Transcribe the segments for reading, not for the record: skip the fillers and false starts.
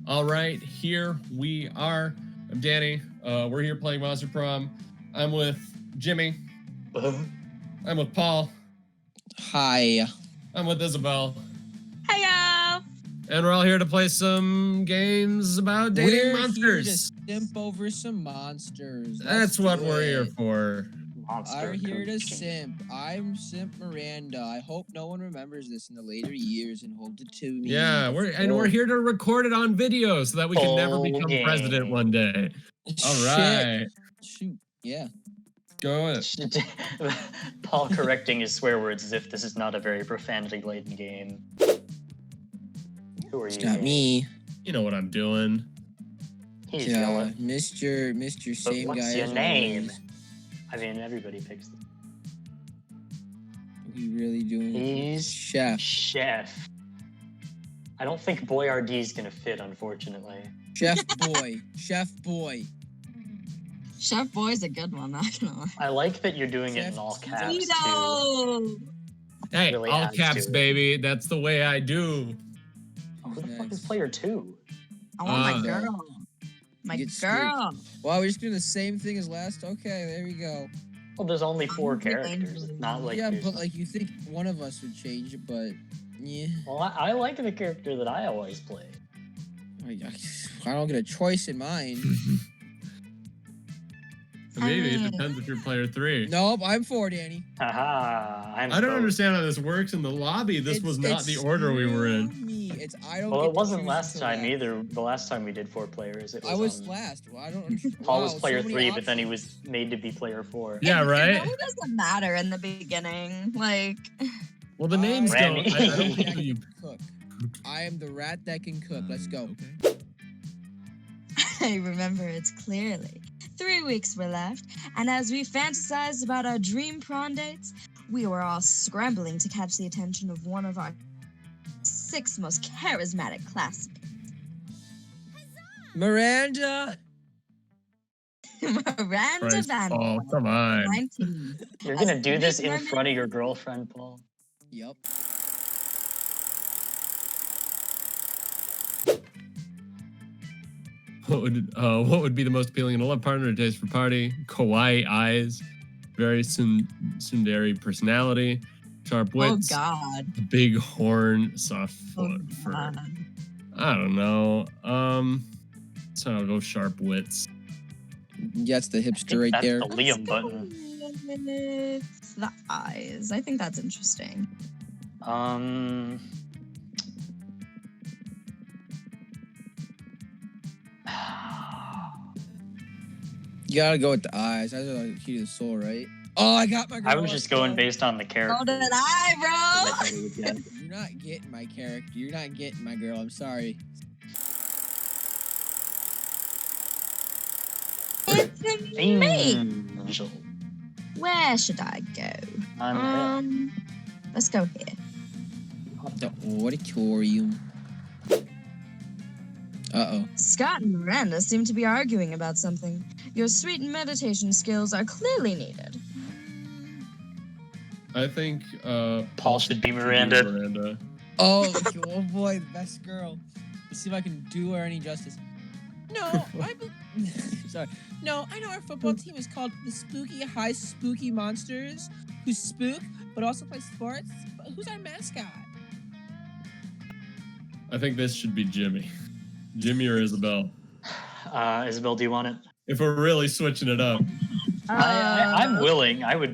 All right, here we are. I'm Dani. We're here playing Monster Prom. I'm with Jimmy. I'm with Paul. Hi. I'm with Isabel. Hiya! And we're all here to play some games about dating monsters. We're here to simp over some monsters. That's what we're here for. I'm here to simp. I'm Simp Miranda. I hope no one remembers this in the later years and holds it to me. Yeah, we're here to record it on video so that we can never become president one day. All right. Shoot. Yeah. Go ahead. Paul correcting his swear words as if this is not a very profanity-laden game. Who are you? It's not me. You know what I'm doing. He's yelling. Mr. Same What's guy. your as name? always. I mean, everybody picks them. Are you really doing He's Chef. Chef. I don't think Boyardee's gonna fit, unfortunately. Chef Boy. Chef Boy. Chef Boy's a good one, not gonna lie. I like that you're doing it in all caps, too. Hey, Really all adds caps, to it. baby. That's the way I do. Oh, who the fuck Nice. is player 2? I want my Yeah. girl. My You get girl. Wow, we're just doing the same thing as last. Okay, there we go. Well, there's only 4 I'm characters. It's not like yeah, there's... but like you think one of us would change it, but yeah. Well, I like the character that I always play. I don't get a choice in mine. Maybe it depends if you're player 3. Nope, I'm 4, Dani. Haha, I don't understand how this works in the lobby. This was not the order we were in. Well, it wasn't last time either. The last time we did 4 players, it was I was last. Well, I don't understand. Paul was player 3, but then he was made to be player 4. Yeah, right? It really doesn't matter in the beginning. Like, Well, the names don't. Randy. I don't think you. Cook. I am the rat that can cook. Let's go. Okay. I remember it clearly. 3 weeks were left, and as we fantasized about our dream prom dates, we were all scrambling to catch the attention of one of our 6 most charismatic classmates. Miranda. Miranda Christ, Van. Paul, come on. 19. You're gonna do this in Mermaid. front of your girlfriend, Paul? Yep. What would be the most appealing in a love partner? Taste for party, kawaii eyes, very tsundere personality, sharp wits, Oh God. big horn, soft Oh foot fur. God. I don't know. So I'll go sharp wits. That's the hipster right That's there. the Liam button. It's the eyes. I think that's interesting. You gotta go with the eyes. Eyes are like the key to the soul, right? Oh, I got my girl. I was just going based on the character. So did I, I bro. thought he would get. You're not getting my character. You're not getting my girl. I'm sorry. It's me. Angel. Where should I go? Let's go here. The auditorium. Uh-oh. Scott and Miranda seem to be arguing about something. Your sweet meditation skills are clearly needed. I think Paul should be Miranda. Miranda. Oh, oh boy, the best girl. Let's see if I can do her any justice. No, sorry. No, I know our football team is called the Spooky High Spooky Monsters, who spook but also play sports. But who's our mascot? I think this should be Jimmy. Jimmy or Isabel. Isabel, do you want it? If we're really switching it up. I'm willing. I would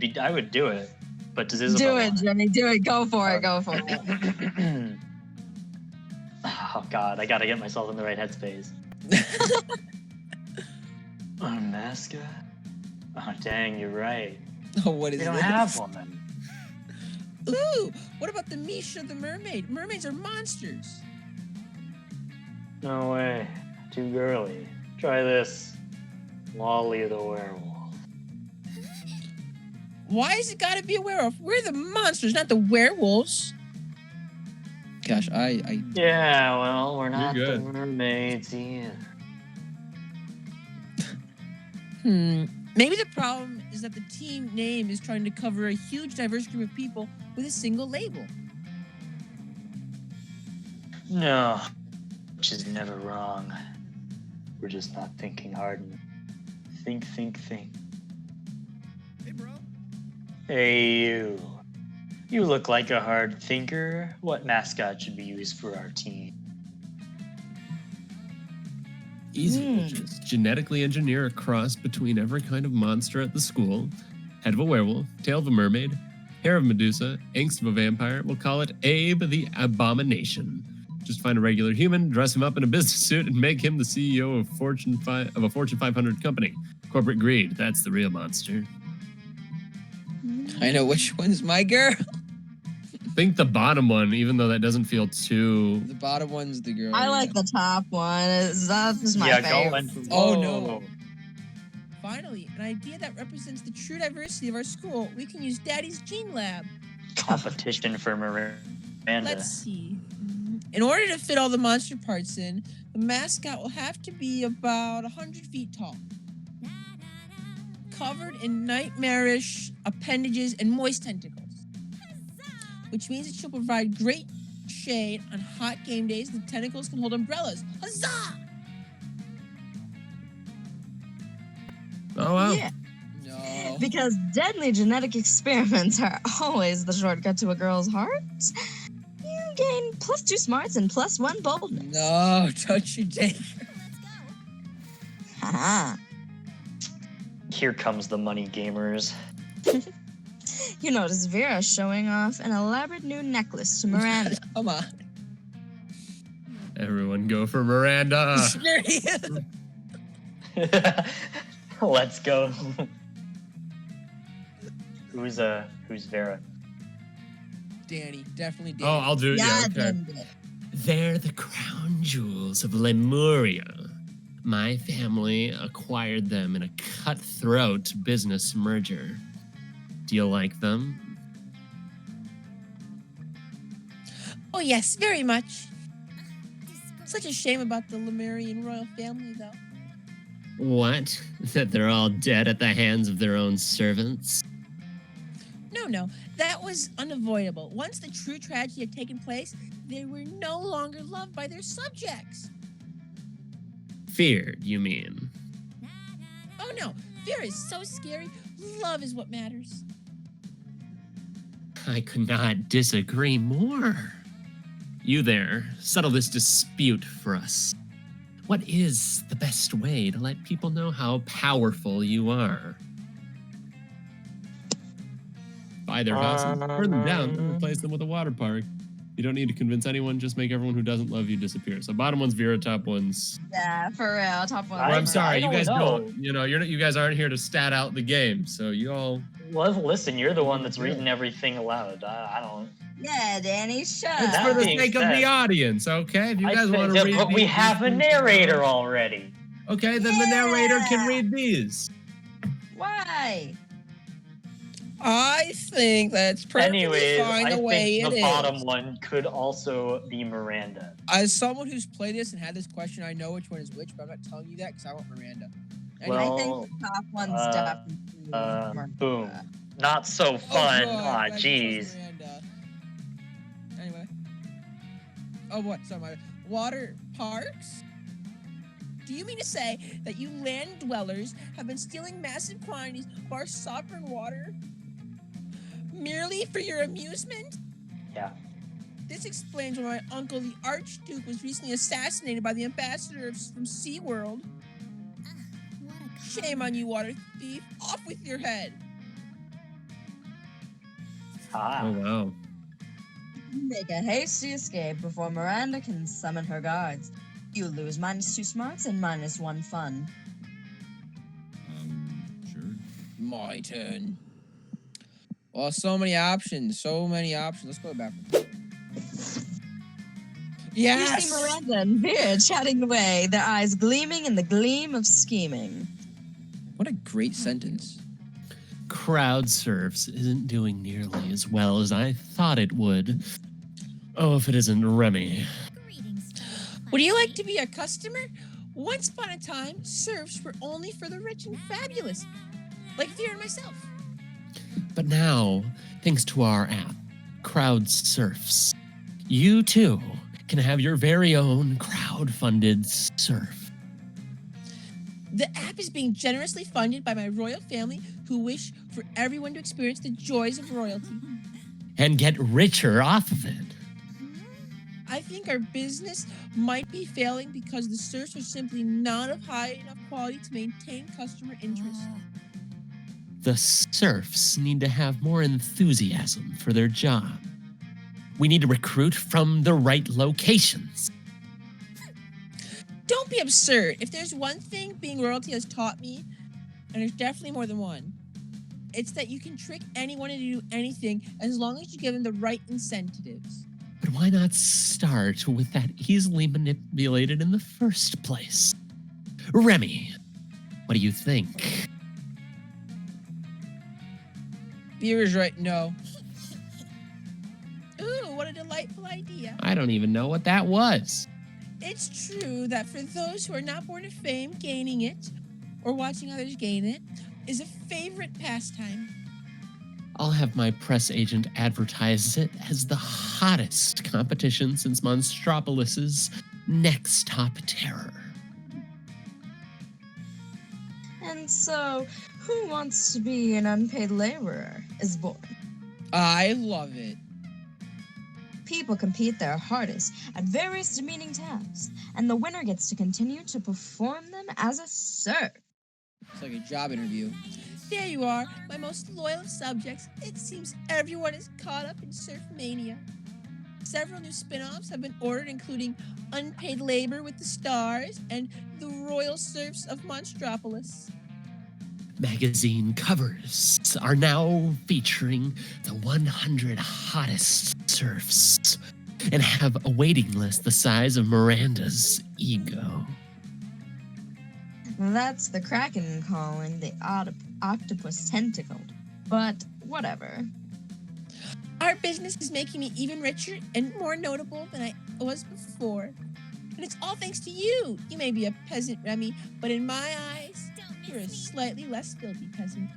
do it. But does Isabel Do it, want Jimmy. Do it. Go for it. Go for it. Oh God, I gotta get myself in the right headspace. Our mascot? Oh dang, you're right. Oh, what is We don't this? have one. Ooh, what about the Misha the mermaid? Mermaids are monsters. No way. Too girly. Try this. Lolly the werewolf. Why has it gotta be a werewolf? We're the monsters, not the werewolves. Gosh, I Yeah, well, we're not the good. mermaids either. Maybe the problem is that the team name is trying to cover a huge diverse group of people with a single label. No. Which is never wrong. We're just not thinking hard enough. Think. Hey, bro. Hey, you. You look like a hard thinker. What mascot should be used for our team? Easy. We'll just genetically engineer a cross between every kind of monster at the school. Head of a werewolf, tail of a mermaid, hair of Medusa, angst of a vampire. We'll call it Abe the Abomination. Just find a regular human, dress him up in a business suit, and make him the CEO of a Fortune 500 company. Corporate greed, that's the real monster. I know which one's my girl. Think the bottom one, even though that doesn't feel too... The bottom one's the girl. I like the top one. That's my Yeah, favorite. going. Oh, no. Finally, an idea that represents the true diversity of our school. We can use Daddy's Gene Lab. Competition for Miranda. Let's see. In order to fit all the monster parts in, the mascot will have to be about 100 feet tall. Covered in nightmarish appendages and moist tentacles. Which means it should provide great shade on hot game days. The tentacles can hold umbrellas. Huzzah! Oh, wow. Yeah, No. because deadly genetic experiments are always the shortcut to a girl's heart. You gain +2 smarts and +1 boldness. No, touch your dick. Haha. Here comes the money gamers. You notice Vera showing off an elaborate new necklace to Miranda. Come on. Everyone go for Miranda. Let's go. Who's Vera? Dani, definitely Dani. Oh, I'll do it. Yeah, okay. Dani. They're the crown jewels of Lemuria. My family acquired them in a cutthroat business merger. Do you like them? Oh, yes, very much. Such a shame about the Lemurian royal family, though. What? That they're all dead at the hands of their own servants? No, that was unavoidable. Once the true tragedy had taken place, they were no longer loved by their subjects. Feared, you mean? Oh no, fear is so scary. Love is what matters. I could not disagree more. You there, settle this dispute for us. What is the best way to let people know how powerful you are? Buy their houses, burn them down, and replace them with a water park. You don't need to convince anyone, just make everyone who doesn't love you disappear. So bottom one's Vera, top one's... Yeah, for real. Top one. Or I'm sorry, I you guys don't know. don't, you guys aren't here to stat out the game, so you all... Well, listen, you're the one that's reading everything aloud. I don't. Yeah, Dani, shut It's up. for the being sake of the said- audience, okay? If you guys want to Yeah, read but we these- have a narrator already. Okay, then the narrator can Yeah. read these. Why? I think that's perfectly Anyways, fine I the way think it the is. bottom one could also be Miranda. As someone who's played this and had this question, I know which one is which, but I'm not telling you that because I want Miranda. Anyway, Well, I think the top one's definitely Miranda. boom. Not so oh, fun. good, Aw, glad you chose jeez. Miranda. Anyway. Oh, what? Sorry, my water parks? Do you mean to say that you land dwellers have been stealing massive quantities of our sovereign water merely for your amusement? Yeah. This explains why my uncle, the Archduke, was recently assassinated by the ambassador from SeaWorld. Shame on you, water thief. Off with your head. Ah. Oh, wow. Make a hasty escape before Miranda can summon her guards. You lose -2 smarts and -1 fun. Sure. My turn. Well, so many options. Let's go back. Yes! You see Miranda and Vera chatting away, their eyes gleaming in the gleam of scheming. What a great sentence. Crowd surfs isn't doing nearly as well as I thought it would. Oh, if it isn't Remy. Would you like to be a customer? Once upon a time, surfs were only for the rich and fabulous, like Vera and myself. But now, thanks to our app, Crowd Surfs, you too can have your very own crowd-funded surf. The app is being generously funded by my royal family who wish for everyone to experience the joys of royalty. And get richer off of it. I think our business might be failing because the surfs are simply not of high enough quality to maintain customer interest. The serfs need to have more enthusiasm for their job. We need to recruit from the right locations. Don't be absurd. If there's one thing being royalty has taught me, and there's definitely more than one, it's that you can trick anyone into do anything as long as you give them the right incentives. But why not start with that easily manipulated in the first place? Remy, what do you think? Viewer's right, no. Ooh, what a delightful idea. I don't even know what that was. It's true that for those who are not born to fame, gaining it, or watching others gain it, is a favorite pastime. I'll have my press agent advertise it as the hottest competition since Monstropolis's next top terror. And so, who wants to be an unpaid laborer is born. I love it. People compete their hardest at various demeaning tasks, and the winner gets to continue to perform them as a serf. It's like a job interview. There you are, my most loyal of subjects. It seems everyone is caught up in surf mania. Several new spin-offs have been ordered, including Unpaid Labor with the Stars and The Royal Serfs of Monstropolis. Magazine covers are now featuring the 100 hottest serfs and have a waiting list the size of Miranda's ego. That's the Kraken calling the octopus tentacled. But whatever. Our business is making me even richer and more notable than I was before. And it's all thanks to you. You may be a peasant, Remy, but in my eyes, you're a slightly less filthy peasant.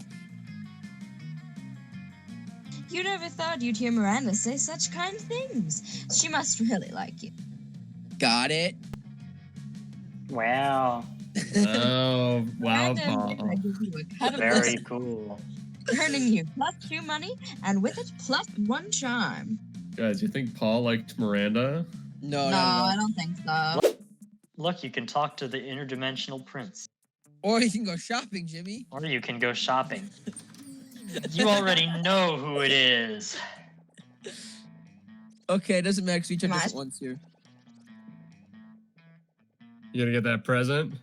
You never thought you'd hear Miranda say such kind things. She must really like you. Got it? Wow. Oh, wow, Miranda, Paul. I give you a cut of Very this, cool. earning you +2 money, and with it +1 charm. Guys, you think Paul liked Miranda? No, No, I don't think so. Look, you can talk to the Interdimensional Prince. Or you can go shopping, Jimmy. Or you can go shopping. You already know who it is. Okay, it doesn't matter because we took Come on. different ones here. You gonna get that present?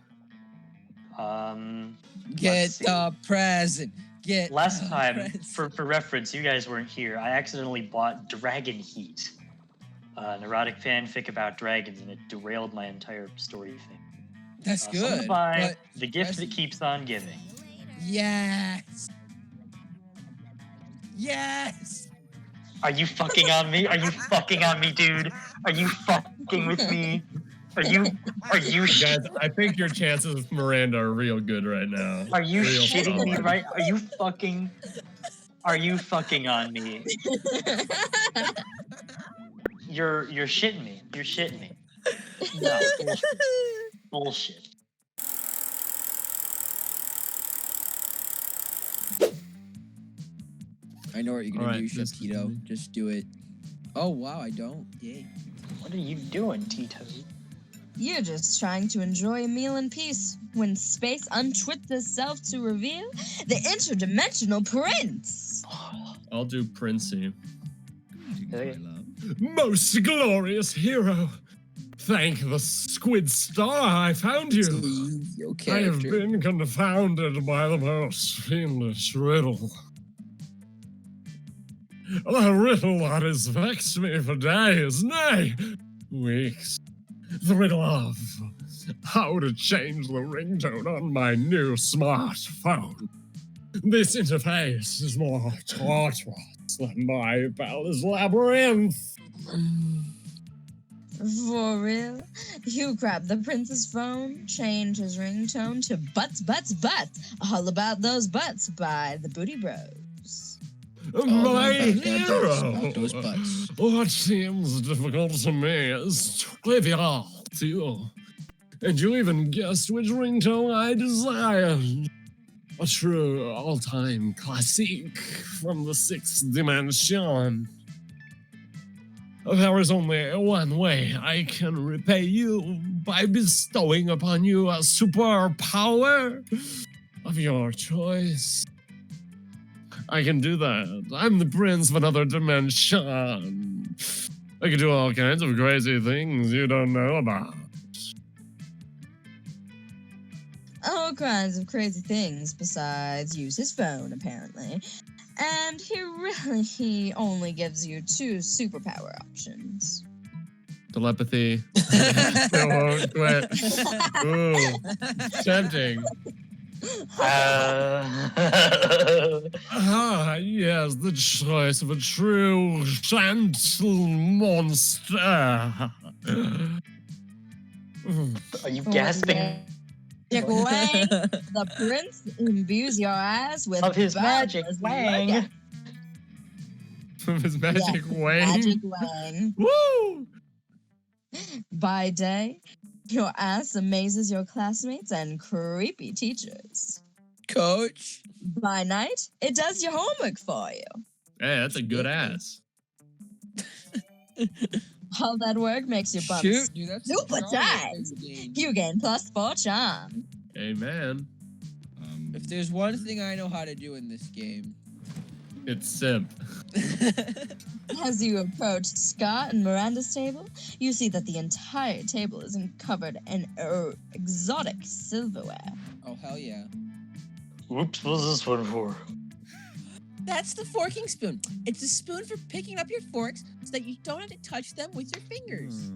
Get see. the present. Get Last the time, present. for reference, you guys weren't here. I accidentally bought Dragon Heat, an erotic fanfic about dragons, and it derailed my entire story thing. That's So I'm good. gonna buy But the gift Present. that keeps on giving. yes. Yes. Are you fucking on me? Are you fucking on me, dude? Are you fucking with me? Are you Guys, I think your chances with Miranda are real good right now. are you Real shitting me solid. right? Are you fucking on me? You're shitting me. You're shitting me. No, bullshit. I know what you're gonna All right, do, Chef this- Tito. Just do it. Oh wow, I don't. Yay. What are you doing, Tito? You're just trying to enjoy a meal in peace when space untwits itself to reveal the Interdimensional Prince. I'll do Princey. Okay. Most glorious hero. Thank the squid star I found you. Your I have character. been confounded by the most fiendish riddle. A riddle that has vexed me for days, nay, weeks. The riddle of how to change the ringtone on my new smartphone. This interface is more tortuous than my palace labyrinth. For real? You grab the prince's phone, change his ringtone to Butts, Butts, Butts. All about those butts by the Booty Bros. My about those hero! butts. What seems difficult to me is trivial to you. And you even guessed which ringtone I desire. A true all-time classic from the 6th dimension. There is only one way I can repay you, by bestowing upon you a superpower of your choice. I can do that. I'm the prince of another dimension. I can do all kinds of crazy things you don't know about. All kinds of crazy things besides use his phone, apparently. And he only gives you 2 superpower options. Telepathy. I won't quit. Ooh, tempting. Ah, yes, the choice of a true gentle monster. Are you gasping Magic Wang, the prince imbues your eyes with of his magic boundless wang? wonder. From his magic Yes, wang. Magic Wang. Woo! By day, your ass amazes your classmates and creepy teachers. Coach. By night, it does your homework for you. Hey, that's a good ass. All that work makes your bum Shoot, dude, that's super strong tight. in the game. You gain +4 charm. Amen. If there's one thing I know how to do in this game. It's simp. As you approach Scott and Miranda's table, you see that the entire table is covered in exotic silverware. Oh, hell yeah. Oops, what's this one for? That's the forking spoon. It's a spoon for picking up your forks so that you don't have to touch them with your fingers.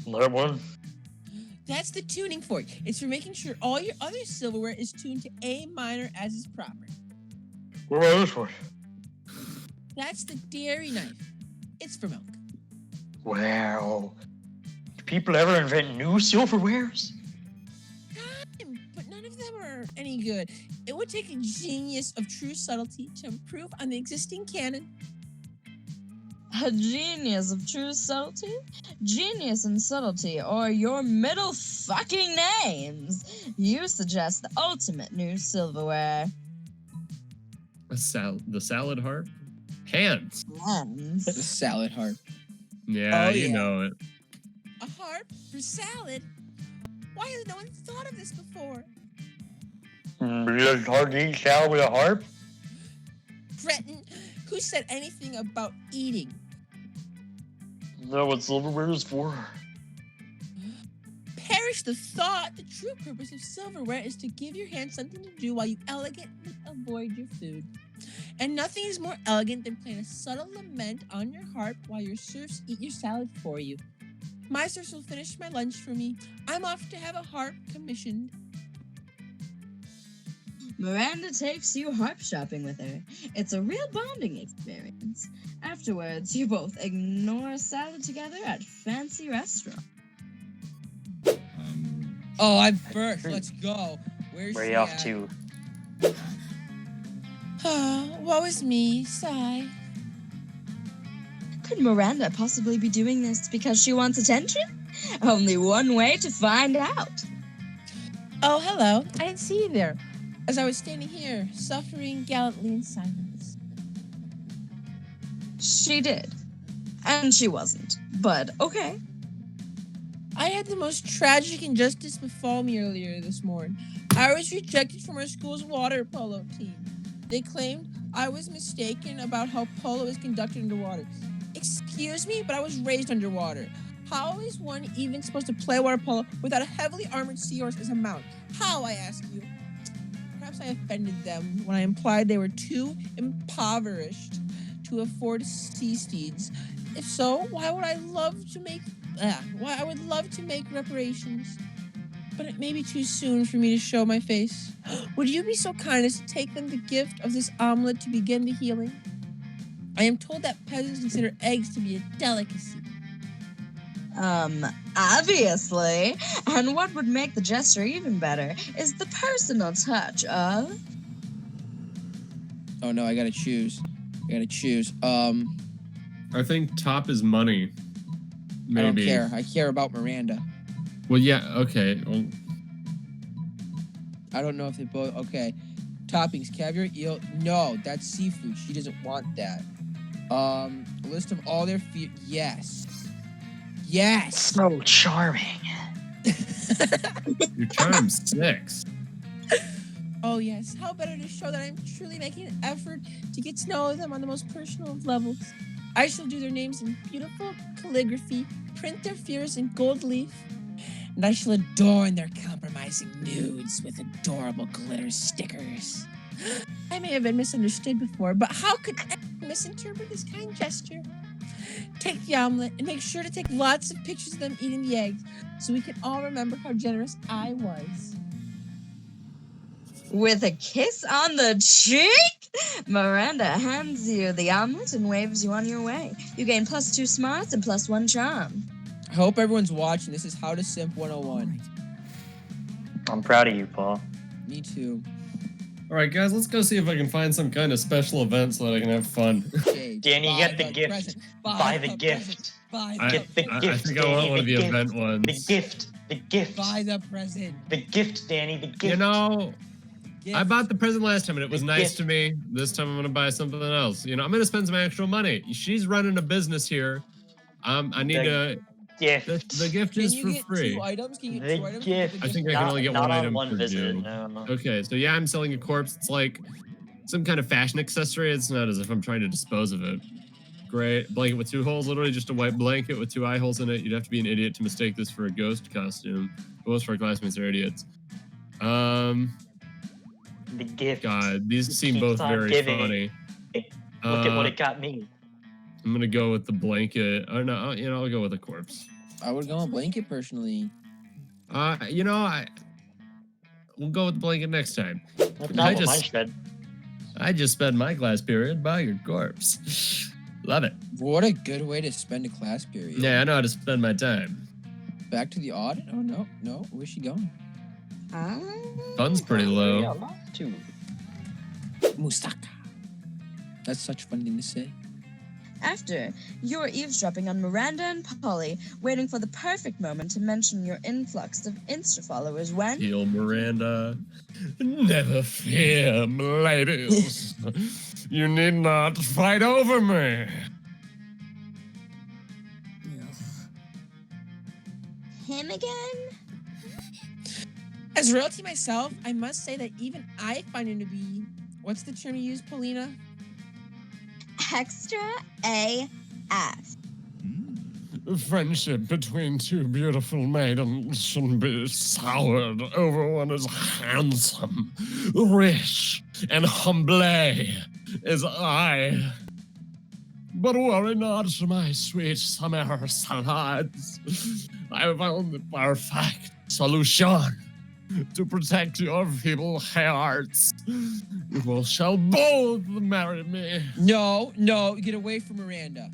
That one? That's the tuning fork. It's for making sure all your other silverware is tuned to A minor as is proper. What about this one? That's the dairy knife. It's for milk. Wow. Do people ever invent new silverwares? But none of them are any good. It would take a genius of true subtlety to improve on the existing canon. A genius of true subtlety? Genius and subtlety are your middle fucking names. You suggest the ultimate new silverware. The salad heart? Hands. Hands. The salad harp. Yeah, Oh, you yeah. know it. A harp for salad? Why has no one thought of this before? It's hard to eat salad with a harp? Cretin, who said anything about eating? Is that what silverware is for? Perish the thought. The true purpose of silverware is to give your hands something to do while you elegantly avoid your food. And nothing is more elegant than playing a subtle lament on your harp while your serfs eat your salad for you. My serfs will finish my lunch for me. I'm off to have a harp commissioned. Miranda takes you harp shopping with her. It's a real bonding experience. Afterwards, you both ignore salad together at fancy restaurants. Oh, I'm first. Let's go. Where's Where she you off at? to? Woe is me, sigh. Could Miranda possibly be doing this because she wants attention? Only one way to find out. Oh, hello. I didn't see you there. As I was standing here, suffering gallantly in silence. She did. And she wasn't. But okay. I had the most tragic injustice befall me earlier this morning. I was rejected from our school's water polo team. They claimed I was mistaken about how polo is conducted underwater. Excuse me, but I was raised underwater. How is one even supposed to play water polo without a heavily armored seahorse as a mount? How, I ask you? Perhaps I offended them when I implied they were too impoverished to afford sea steeds. If so, why I would love to make reparations. But it may be too soon for me to show my face. Would you be so kind as to take them the gift of this omelet to begin the healing? I am told that peasants consider eggs to be a delicacy. Obviously. And what would make the gesture even better is the personal touch of... Oh no, I gotta choose. I gotta choose. I think top is money. Maybe. I don't care. I care about Miranda. Well, yeah. Okay. Well, I don't know if they both. Okay. Toppings: caviar, eel. No, that's seafood. She doesn't want that. A list of all their feet. Yes. Yes. So charming. your charm's 6. Oh yes. How better to show that I'm truly making an effort to get to know them on the most personal of levels. I shall do their names in beautiful calligraphy, print their fears in gold leaf, and I shall adorn their compromising nudes with adorable glitter stickers. I may have been misunderstood before, but how could anyone misinterpret this kind gesture? Take the omelet and make sure to take lots of pictures of them eating the eggs so we can all remember how generous I was. With a kiss on the cheek, Miranda hands you the omelet and waves you on your way. You gain +2 smarts and +1 charm. I hope everyone's watching. This is How to Simp 101. I'm proud of you, Paul. Me too. All right, guys, let's go see if I can find some kind of special event so that I can have fun. Okay, Danny, you buy got the the gift. present. Buy the present. gift. Buy I, the Get the I gift, think I want Danny, one of the the gift. event ones. The gift. The gift. Buy the present. The gift, Danny. The gift. You know, Gift. I bought the present last time and it was The nice gift. to me. This time I'm gonna buy something else. You know, I'm gonna spend some actual money. She's running a business here. I need to. Gift. The gift Can is you for get free. 2 items? Can you get The 2 items? gift. I think I can only get not one on item one per visit. you. No. Okay, so yeah, I'm selling a corpse. It's like some kind of fashion accessory. It's not as if I'm trying to dispose of it. Great. Blanket with 2 holes, literally just a white blanket with 2 eye holes in it. You'd have to be an idiot to mistake this for a ghost costume. Most of our classmates are idiots. The gift. God, these It seem keeps both on very giving. funny. Look at what it got me. I'm gonna go with the blanket. Oh no, you know, I'll go with a corpse. I would go on blanket personally. You know, we'll go with the blanket next time. That's not what mine said. I just spent my class period buying your corpse. Love it. What a good way to spend a class period. Yeah, I know how to spend my time. Back to the audit? Oh, no. Where's she going? Fun's pretty low. Yeah, lots too. Mustaka. That's such a fun thing to say. After, you're eavesdropping on Miranda and Polly, waiting for the perfect moment to mention your influx of Insta followers when... Heal Miranda. Never fear, ladies. You need not fight over me. Him again? As royalty myself, I must say that even I find him to be... What's the term you use, Paulina? Extra AF. Friendship between 2 beautiful maidens shouldn't be soured over one as handsome, rich, and humble as I. But worry not, my sweet summer salads. I found the perfect solution to protect your feeble hearts. You will shall both marry me. No, get away from Miranda.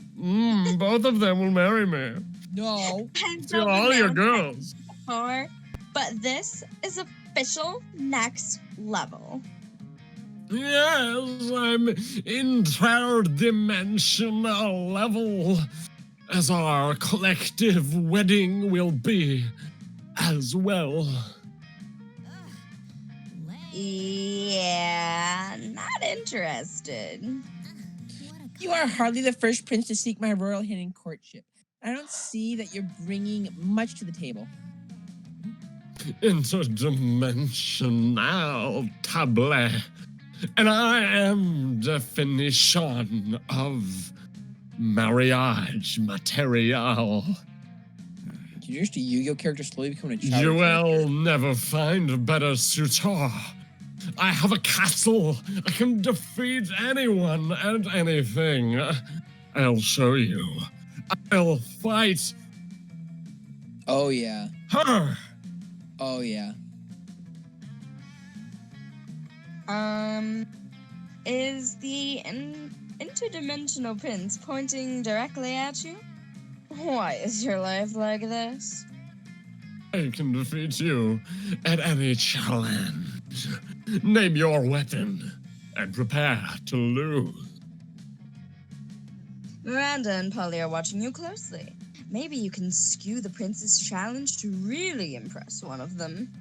Both of them will marry me. No. To all your girls. Before, but this is official next level. Yes, I'm interdimensional level, as our collective wedding will be as well. Yeah, not interested. You are hardly the first prince to seek my royal hand in courtship. I don't see that you're bringing much to the table. Interdimensional table. And I am definition of marriage material. Did you just a Yu-Gi-Oh character slowly becoming a child? You will never find a better suitor. I have a castle. I can defeat anyone and anything. I'll show you. I'll fight Oh, yeah. her. Oh, yeah. Is the Interdimensional Prince pointing directly at you? Why is your life like this? I can defeat you at any challenge. Name your weapon and prepare to lose. Miranda and Polly are watching you closely. Maybe you can skew the prince's challenge to really impress one of them.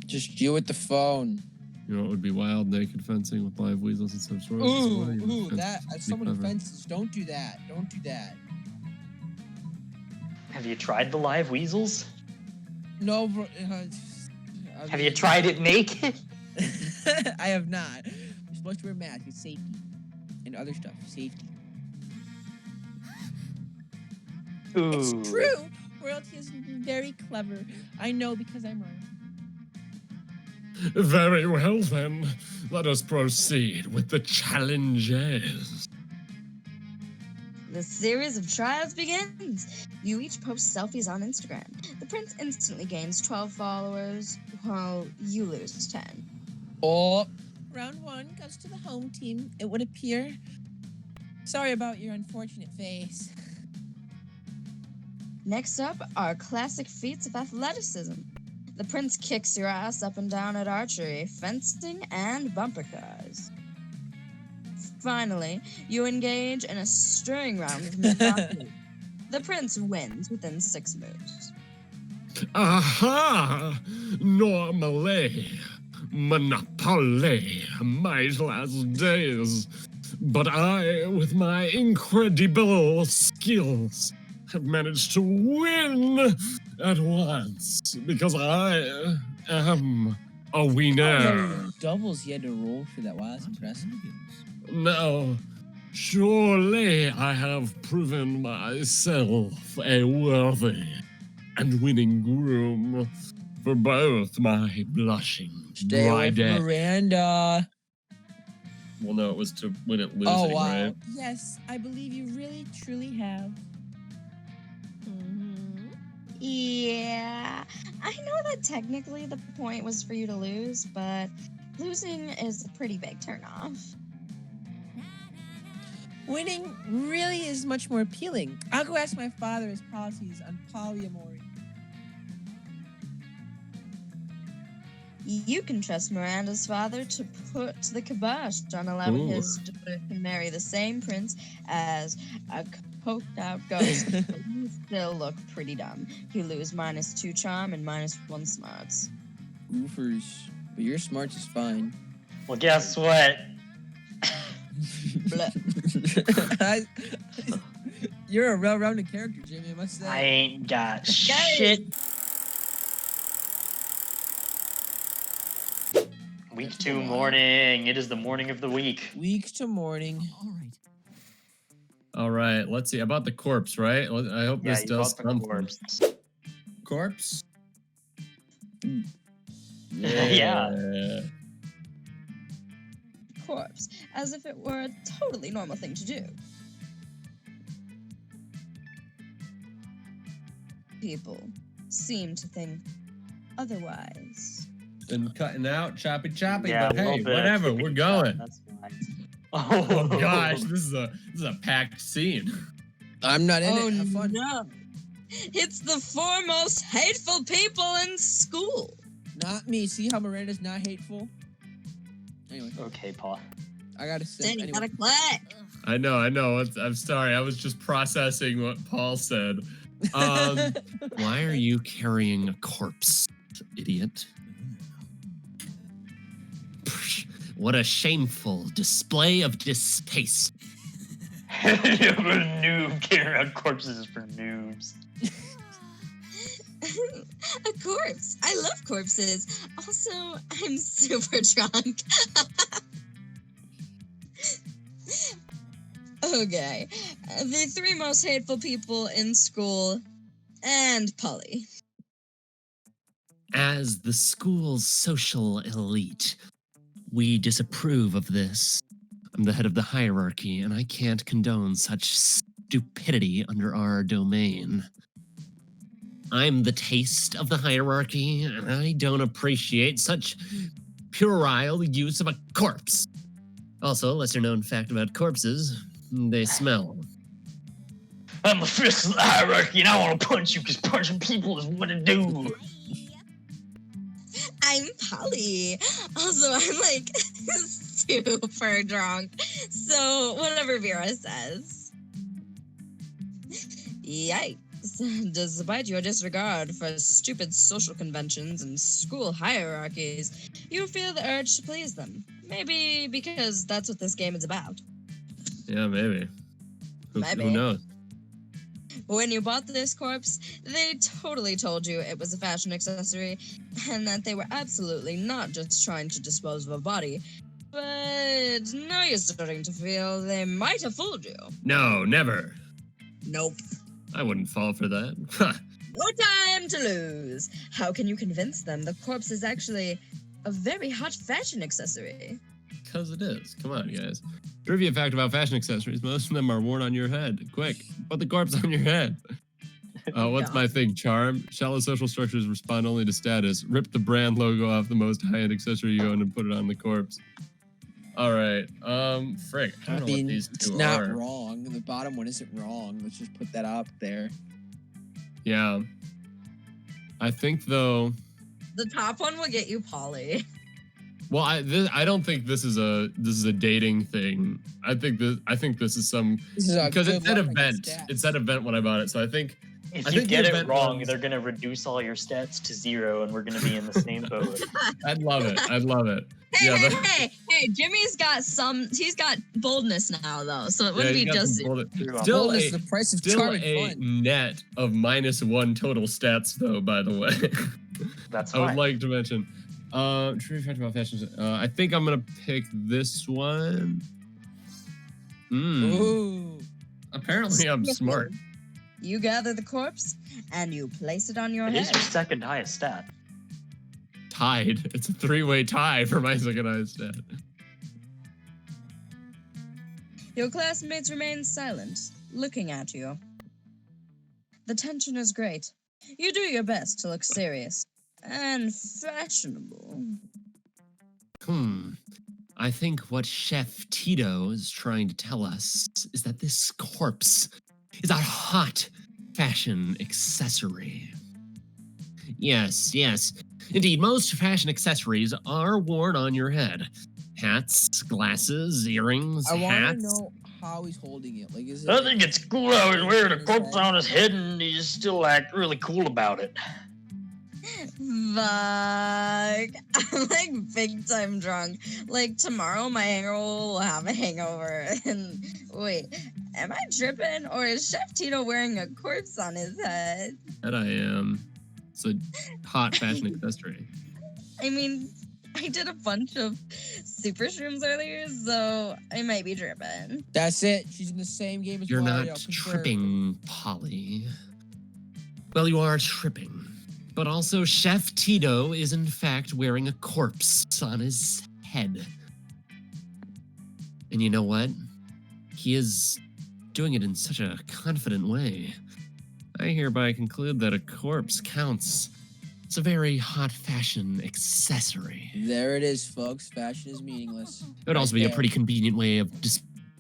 Just you with the phone. You know, it would be wild naked fencing with live weasels instead of swords. Ooh, that as someone who fences, don't do that. Don't do that. Have you tried the live weasels? No, Have you tried it naked? I have not. You're supposed to wear masks. It's safety. And other stuff. Safety. Ooh. It's true. Royalty is very clever. I know because I'm right. Very well then. Let us proceed with the challenges. The series of trials begins. You each post selfies on Instagram. The prince instantly gains 12 followers, while you lose 10. Oh. Round 1 goes to the home team, it would appear. Sorry about your unfortunate face. Next up are classic feats of athleticism. The prince kicks your ass up and down at archery, fencing, and bumper cars. Finally, you engage in a stirring round of Monopoly. The prince wins within 6 moves. Aha! Normally, Monopoly, my last days. But I, with my incredible skills, have managed to win at once because I am a winner. Doubles you had to roll for that. Wow, that's impressive. Now, surely I have proven myself a worthy and winning groom for both my blushing Stay away bride. from Miranda. Well, no, it was to win it losing, Oh, wow. right? Yes, I believe you really, truly have. Yeah, I know that technically the point was for you to lose, but losing is a pretty big turnoff. Winning really is much more appealing. I'll go ask my father his policies on polyamory. You can trust Miranda's father to put the kibosh on allowing Ooh. his daughter to marry the same prince as a coked out ghost. You still look pretty dumb. You lose -2 charm and -1 smarts. Goofers. But your smarts is fine. Well, guess what? You're a well-rounded character, Jimmy, I must say. I ain't got shit. Week 2 morning. It is the morning of the week. Week to morning. All right, let's see. About the corpse, right? I hope Yeah, this you does bought the something. corpse. Corpse? Yeah. Corpse, as if it were a totally normal thing to do. People seem to think otherwise. Been cutting out, choppy, Yeah, but a little hey, bit. whatever, Keep it we're cut, going. That's fine. Oh gosh, this is a packed scene. I'm not in Oh it. Have fun. no! It's the 4 most hateful people in school. Not me. See how Miranda's not hateful? Anyway, Okay, Paul. I gotta say. Then you Anyway. gotta clap. I know. I'm sorry. I was just processing what Paul said. Why are you carrying a corpse, idiot? What a shameful display of distaste. Noob carrying around corpses is for noobs. A corpse. I love corpses. Also, I'm super drunk. Okay. The 3 most hateful people in school and Polly. As the school's social elite, we disapprove of this. I'm the head of the hierarchy, and I can't condone such stupidity under our domain. I'm the taste of the hierarchy, and I don't appreciate such puerile use of a corpse. Also, lesser known fact about corpses, they smell. I'm the fist of the hierarchy and I want to punch you because punching people is what I do. I'm Polly. Also, I'm like super drunk. So whatever Vera says. Yikes. Despite your disregard for stupid social conventions and school hierarchies, you feel the urge to please them. Maybe because that's what this game is about. Yeah, maybe. Who knows? When you bought this corpse, they totally told you it was a fashion accessory and that they were absolutely not just trying to dispose of a body. But now you're starting to feel they might have fooled you. No, never. Nope. I wouldn't fall for that. No time to lose. How can you convince them the corpse is actually a very hot fashion accessory? Because it is. Come on, guys. Trivia fact about fashion accessories. Most of them are worn on your head. Quick, put the corpse on your head. What's my thing? Charm. Shallow social structures respond only to status. Rip the brand logo off the most high-end accessory you own and put it on the corpse. All right. Frick. I don't know what these two it's not are. wrong. The bottom one isn't wrong. Let's just put that up there. Yeah. I think though. The top one will get you Polly. Well, I don't think this is a dating thing. I think this is some because it said event. It said event when I bought it, so I think. If you get it wrong, they're gonna reduce all your stats to 0, and we're gonna be in the same boat. I'd love it. I'd love it. Hey, hey, Jimmy's got he's got boldness now, though, so it wouldn't be just... Still the price of charming fun. Net of -1 total stats, though, by the way. That's fine. I would like to mention. True fact about fashion. I think I'm going to pick this one. Ooh. Apparently, I'm smart. You gather the corpse, and you place it on your It head. is your second highest stat. Tied. It's a 3-way tie for my second highest stat. Your classmates remain silent, looking at you. The tension is great. You do your best to look serious and fashionable. I think what Chef Tito is trying to tell us is that this corpse is a hot fashion accessory. Yes. Indeed, most fashion accessories are worn on your head. Hats, glasses, earrings, I want hats. to know how he's holding it. Like, is it? I think it's cool how he's wearing a corpse on his head, and he's still act really cool about it. Fuck. I'm like big time drunk. Like tomorrow my hangover will have a hangover. And wait, am I tripping or is Chef Tito wearing a corpse on his head? That I am. It's a hot fashion accessory. I mean, I did a bunch of super shrooms earlier, so I might be tripping. That's it. She's in the same game as You're Mario. not tripping, Polly. Well, you are tripping. But also, Chef Tito is in fact wearing a corpse on his head. And you know what? He is doing it in such a confident way. I hereby conclude that a corpse counts. It's a very hot fashion accessory. There it is, folks. Fashion is meaningless. It would also be a pretty convenient way of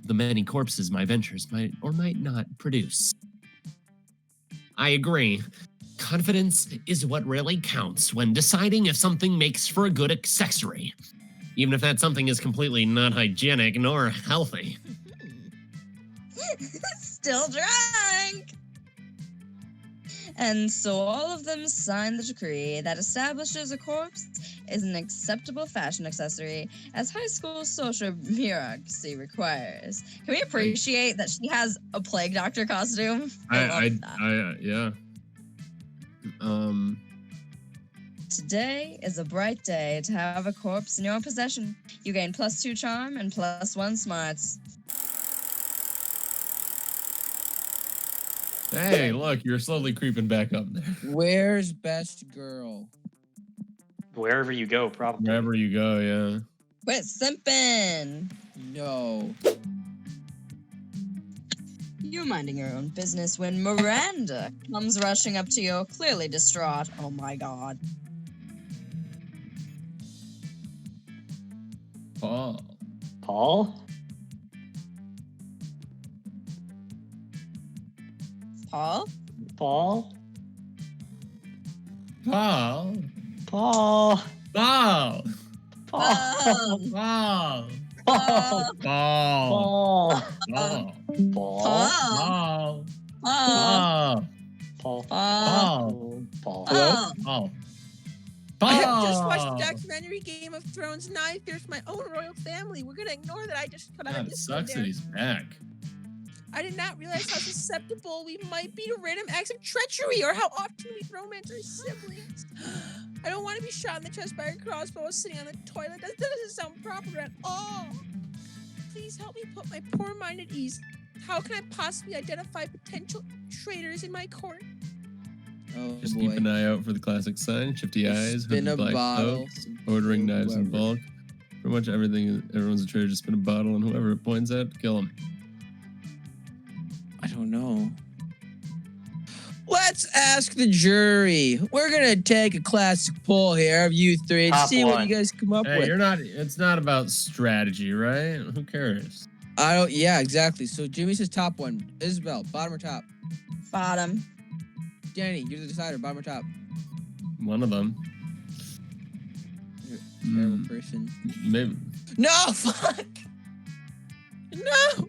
the many corpses my ventures might or might not produce. I agree. Confidence is what really counts when deciding if something makes for a good accessory, even if that something is completely not hygienic nor healthy. Still drunk! And so all of them signed the decree that establishes a corpse is an acceptable fashion accessory as high school social bureaucracy requires. Can we appreciate that she has a plague doctor costume? Yeah. Today is a bright day to have a corpse in your possession. You gain +2 charm and +1 smarts. Hey, look, you're slowly creeping back up there. Where's best girl? Wherever you go, probably. Wherever you go, yeah. Quit simping! No. You're minding your own business when Miranda comes rushing up to you, clearly distraught. Oh my god. Paul. Paul? Paul? Paul? Paul. Paul? Paul. Paul? Paul. Ball. Ball. Ball. Ball. Ball. Ball. Ball. Ball. Ball. Ball. I have just watched Ball. the documentary Game of Thrones, and I fear for my own royal family. We're gonna ignore that I just put out a God, it disco sucks that there. he's back. I did not realize how susceptible we might be to random acts of treachery or how often we romance our siblings. I don't want to be shot in the chest by a crossbow while sitting on the toilet. That doesn't sound proper at all. Please help me put my poor mind at ease. How can I possibly identify potential traitors in my court? Oh, Just keep an eye out for the classic sign: shifty eyes, Spin hooded a black bottle. cloaks, ordering knives in Whoever. bulk. Pretty much everything, everyone's a traitor. Just spin a bottle, and whoever it points at, kill him. I don't know. Let's ask the jury. We're gonna take a classic poll here of you three and Top see what one. you guys come up Hey, with. you're not. It's not about strategy, right? Who cares? I don't. Yeah, exactly. So Jimmy says top one. Isabel, bottom or top? Bottom. Dani, you're the decider. Bottom or top? One of them. You're a terrible person. Maybe. No, fuck. No.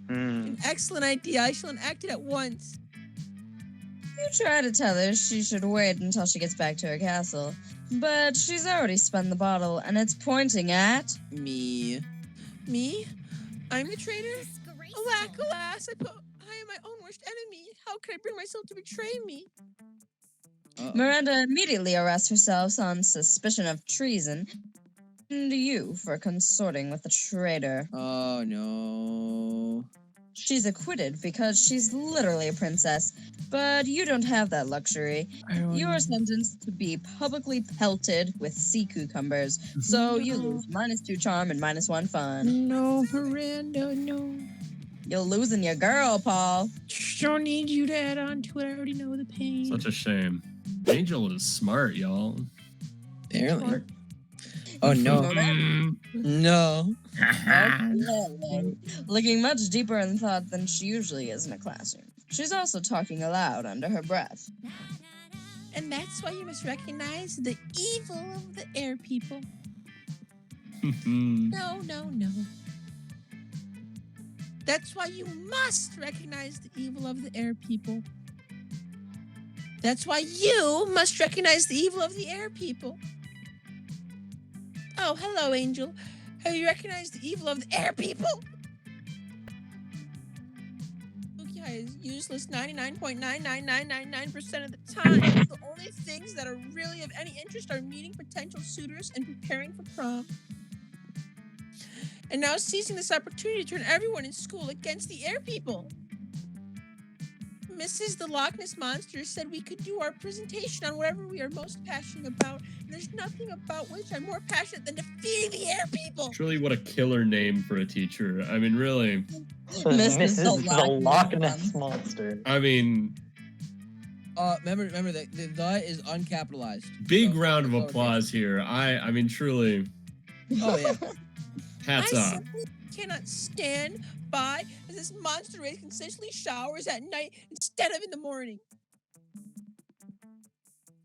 Hmm. Excellent idea. I shall enact it at once. You try to tell her she should wait until she gets back to her castle, but she's already spun the bottle and it's pointing at... Me? I'm the traitor? Alack, alas, I am my own worst enemy. How could I bring myself to betray me? Miranda immediately arrests herself on suspicion of treason, and you for consorting with the traitor. Oh, no. She's acquitted because she's literally a princess, but you don't have that luxury. You're sentenced to be publicly pelted with sea cucumbers, so you lose -2 charm and -1 fun. No, Miranda, no. You're losing your girl, Paul. Don't need you to add on to it. I already know the pain. Such a shame. Angel is smart, y'all. Apparently. Oh, no. No. Okay. Looking much deeper in thought than she usually is in a classroom. She's also talking aloud under her breath. And that's why you must recognize the evil of the air people. No. That's why you must recognize the evil of the air people. That's why you must recognize the evil of the air people. Oh, hello, Angel. Have you recognized the evil of the air people? Spooky High is useless 99.99999% of the time. The only things that are really of any interest are meeting potential suitors and preparing for prom. And now seizing this opportunity to turn everyone in school against the air people. Mrs. the Loch Ness Monster said we could do our presentation on whatever we are most passionate about. And there's nothing about which I'm more passionate than defeating the air people. Truly, what a killer name for a teacher. I mean, really. Mrs. The Loch Ness Monster. I mean, Remember that the is uncapitalized. big So, round of okay. applause here. I mean, truly, Oh yeah. hats I off. simply cannot stand by as this monster race consistently showers at night instead of in the morning.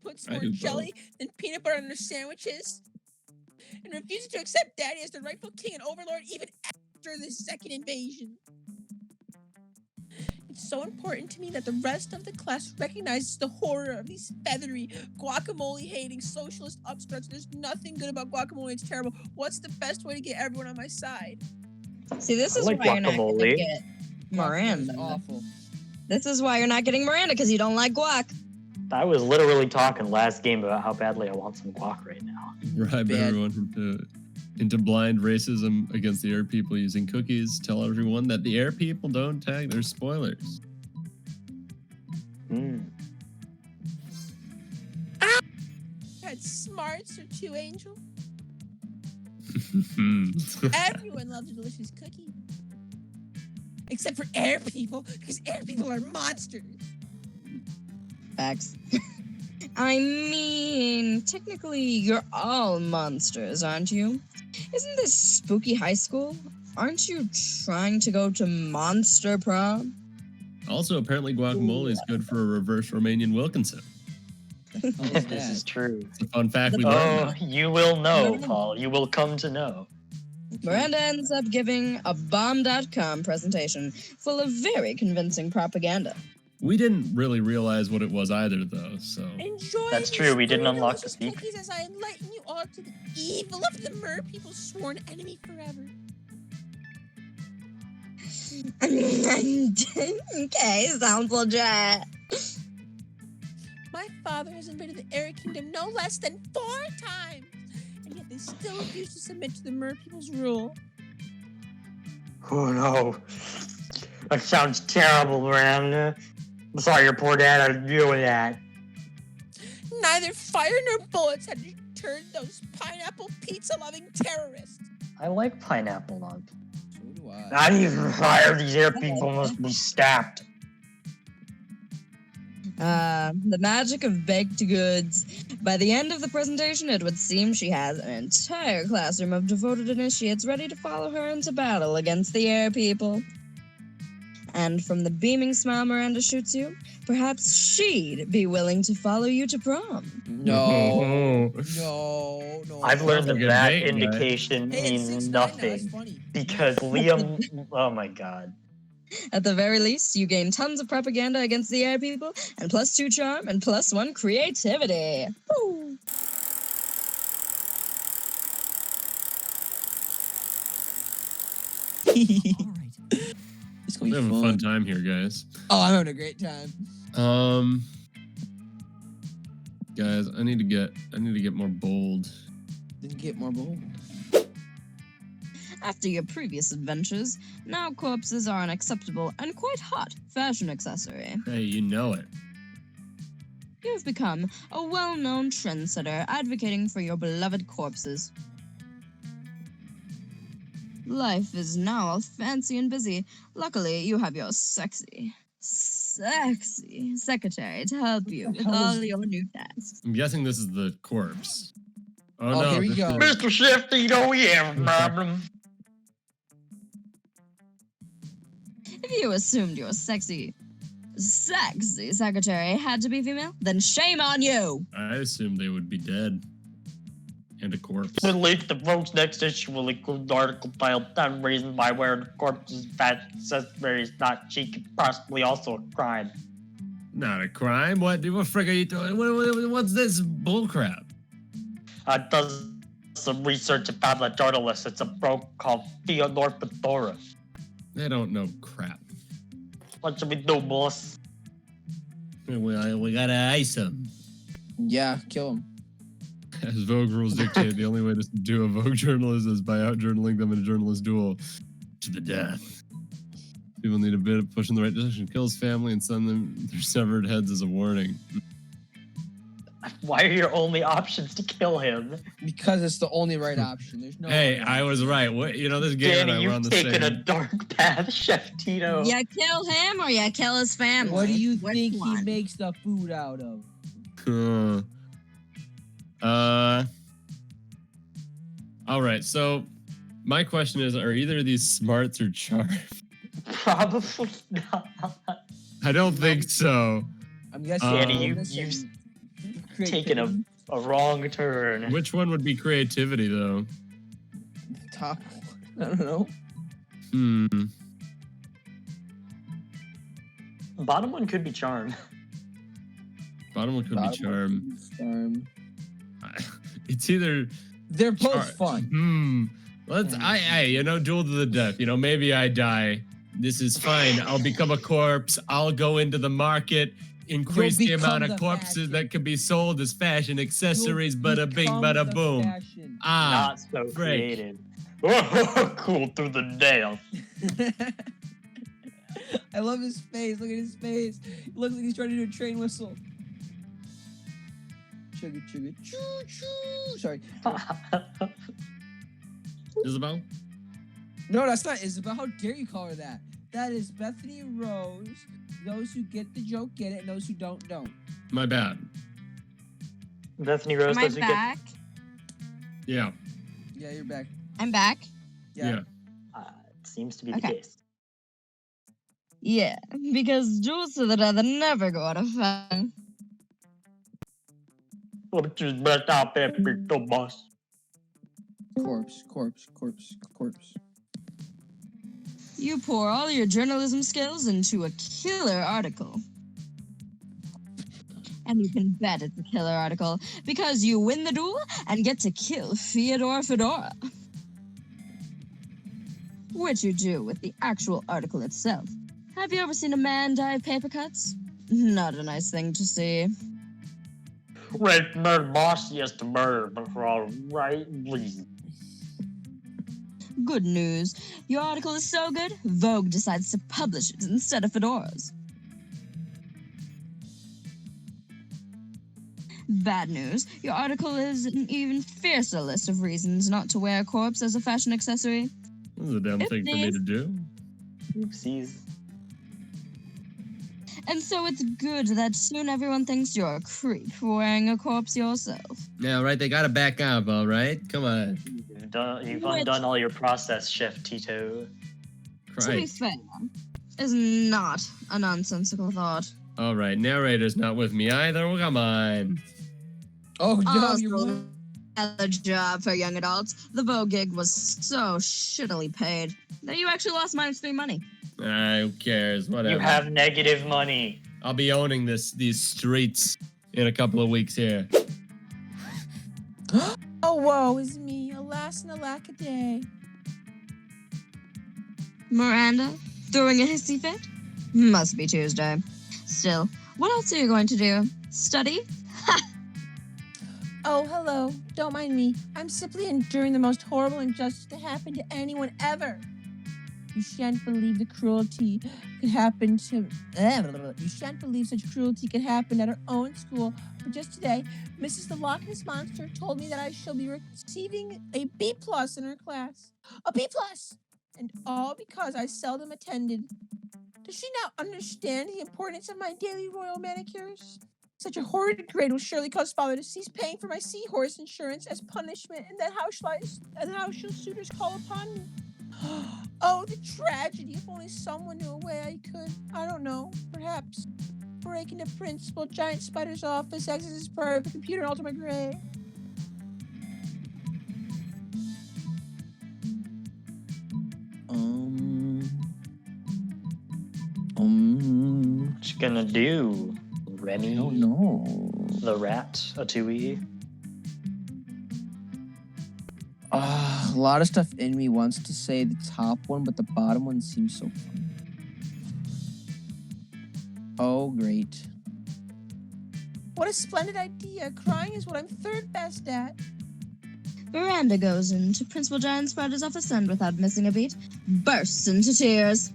Puts I more do jelly than peanut butter on their sandwiches. And refuses to accept Daddy as the rightful king and overlord even after the second invasion. It's so important to me that the rest of the class recognizes the horror of these feathery, guacamole-hating socialist upstarts. There's nothing good about guacamole. It's terrible. What's the best way to get everyone on my side? See, this I is like why you're not going to guacamole. get Guacamole's Miranda. awful. This is why you're not getting Miranda, because you don't like guac. I was literally talking last game about how badly I want some guac right now. Bribe Bad. everyone into blind racism against the air people using cookies. Tell everyone that the air people don't tag their spoilers. Had smarts or two, Angel. Everyone loves a delicious cookie. Except for air people, because air people are monsters. Facts. I mean, technically, you're all monsters, aren't you? Isn't this spooky high school? Aren't you trying to go to Monster Prom? Also, apparently, guacamole is good for a reverse Romanian Wilkinson. This is true. It's a fun fact we learned. Oh, you will know, Paul. You will come to know. Miranda ends up giving a bomb.com presentation full of very convincing propaganda. We didn't really realize what it was either, though, so... Enjoy That's these true, we didn't three unlock the delicious secret. cookies as I enlighten you all to the evil of the mer people's sworn enemy forever. Okay, sounds legit. My father has invaded the Air Kingdom no less than 4 times, and yet they still refuse to submit to the mer people's rule. Oh no. That sounds terrible, Miranda. I'm sorry your poor dad had to deal with that. Neither fire nor bullets had deterred those pineapple pizza-loving terrorists. I like pineapple on. So do I. Not even fire, these air people must be stabbed. The magic of baked goods. By the end of the presentation, it would seem she has an entire classroom of devoted initiates ready to follow her into battle against the air people. And from the beaming smile Miranda shoots you, perhaps she'd be willing to follow you to prom. No. I've learned Sounds like a that date, indication Hey, it's means 6'9" now, nothing. that's funny. Because Liam, oh my god. At the very least, you gain tons of propaganda against the air people, and +2 charm, and +1 creativity. Woo. It's gonna We're be having a fun fun. time here, guys. Oh, I'm having a great time. Guys, I need to get more bold. Didn't get more bold. After your previous adventures, now corpses are an acceptable and quite hot fashion accessory. Hey, you know it. You've become a well-known trendsetter advocating for your beloved corpses. Life is now all fancy and busy. Luckily, you have your sexy secretary to help you with all your new tasks. I'm guessing this is the corpse. Oh, Oh, no. here we this go. is- Mr. Shifty, you know we have a problem. If you assumed your sexy secretary had to be female, then shame on you! I assumed they would be dead. And a corpse. At least the vote's next issue will include the article titled 10 Reasons Why Wearing a Corpse's Fashion Accessory is Not Chic and Possibly Also a Crime. Not a crime. What frick are you doing? What's this bullcrap? Does some research and found a journalist. It's a bro called Theodore Fedora. They don't know crap. What should we do, boss? We gotta ice him. Yeah, kill him. As Vogue rules dictate, the only way to do a Vogue journalist is by out-journaling them in a journalist duel to the death. People need a bit of push in the right direction. Kill his family and send them their severed heads as a warning. Why are your only options to kill him? Because it's the only right option. There's no. Hey, other I was right. What this game and Danny, I were on you've the taken a same. dark path, Chef Tito. You kill him or you kill his family? What do you Which think he one? makes the food out of? All right. So, my question is: are either of these smarts or charm? Probably not. I don't think so. I'm guessing. Danny, boldness you've and taken creativity. a wrong turn. Which one would be creativity, though? Top. I don't know. Bottom one could be charm. Bottom one could be charm. Charm. It's either. They're both Char- fun. Let's. Duel to the death. Maybe I die. This is fine. I'll become a corpse. I'll go into the market, increase the You'll amount become of the corpses fashion. that can be sold as fashion accessories. You'll Bada bing, become bada the boom. fashion. Not so frick. creative. Cool through the nail. I love his face. Look at his face. He looks like he's trying to do a train whistle. Chugga chugga choo choo. Sorry. Isabel? No, that's not Isabel. How dare you call her that? That is Bethany Rose. Those who get the joke get it, and those who don't. My bad. Bethany Rose Am I doesn't get. back? Yeah. Yeah, you're back. I'm back. Yeah. It seems to be the Okay. case. Yeah, because duels to the death never go out of fun. What you bet out there, Pito boss? Corpse. You pour all your journalism skills into a killer article. And you can bet it's a killer article because you win the duel and get to kill Fyodor Fedora. Which you do with the actual article itself. Have you ever seen a man die of paper cuts? Not a nice thing to see. Red murder boss, yes, the murder, but for all right reasons. Good news. Your article is so good, Vogue decides to publish it instead of Fedora's. Bad news. Your article is an even fiercer list of reasons not to wear a corpse as a fashion accessory. This is a dumb thing for me to do. Oopsies. And so it's good that soon everyone thinks you're a creep for wearing a corpse yourself. Yeah, right. They gotta back up, all right? Come on. You've undone all your process, Chef Tito. To be Christ. fair, is not a nonsensical thought. All right, narrator's not with me either. Well, come on. Oh no, Also, you won't. another job for young adults. The Vogue gig was so shittily paid that you actually lost -3 money. Who cares? Whatever. You have negative money. I'll be owning these streets in a couple of weeks here. Oh, woe is me. Alas and alack a day. Miranda, throwing a hissy fit? Must be Tuesday. Still, what else are you going to do? Study? Oh, hello. Don't mind me. I'm simply enduring the most horrible injustice to happen to anyone ever. You shan't believe the cruelty could happen to... You shan't believe such cruelty could happen at our own school. But just today, Mrs. the Loch Ness Monster told me that I shall be receiving a B+ in her class. A B+! And all because I seldom attended. Does she now understand the importance of my daily royal manicures? Such a horrid grade will surely cause father to cease paying for my seahorse insurance as punishment, and then how shall suitors call upon me? Oh, the tragedy! If only someone knew a way I could. I don't know. Perhaps break into Principal Giant Spider's office, access his private computer, and alter my grade. What you gonna do, Remy? I don't know. The rat, a 2E. A lot of stuff in me wants to say the top one, but the bottom one seems so fun. Oh, great. What a splendid idea. Crying is what I'm third best at. Miranda goes into Principal Giant Spider's office and, without missing a beat, bursts into tears.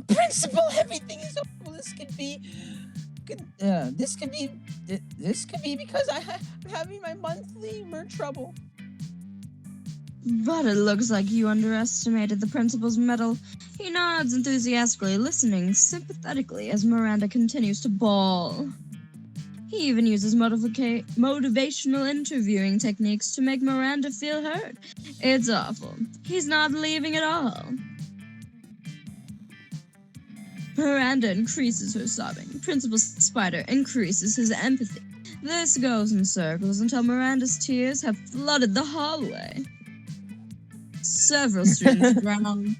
Principal, everything is over. This could be because I'm having my monthly trouble. But it looks like you underestimated the principal's mettle. He nods enthusiastically, listening sympathetically as Miranda continues to bawl. He even uses motivational interviewing techniques to make Miranda feel heard. It's awful. He's not leaving at all. Miranda increases her sobbing. Principal Spider increases his empathy. This goes in circles until Miranda's tears have flooded the hallway. Several students drown.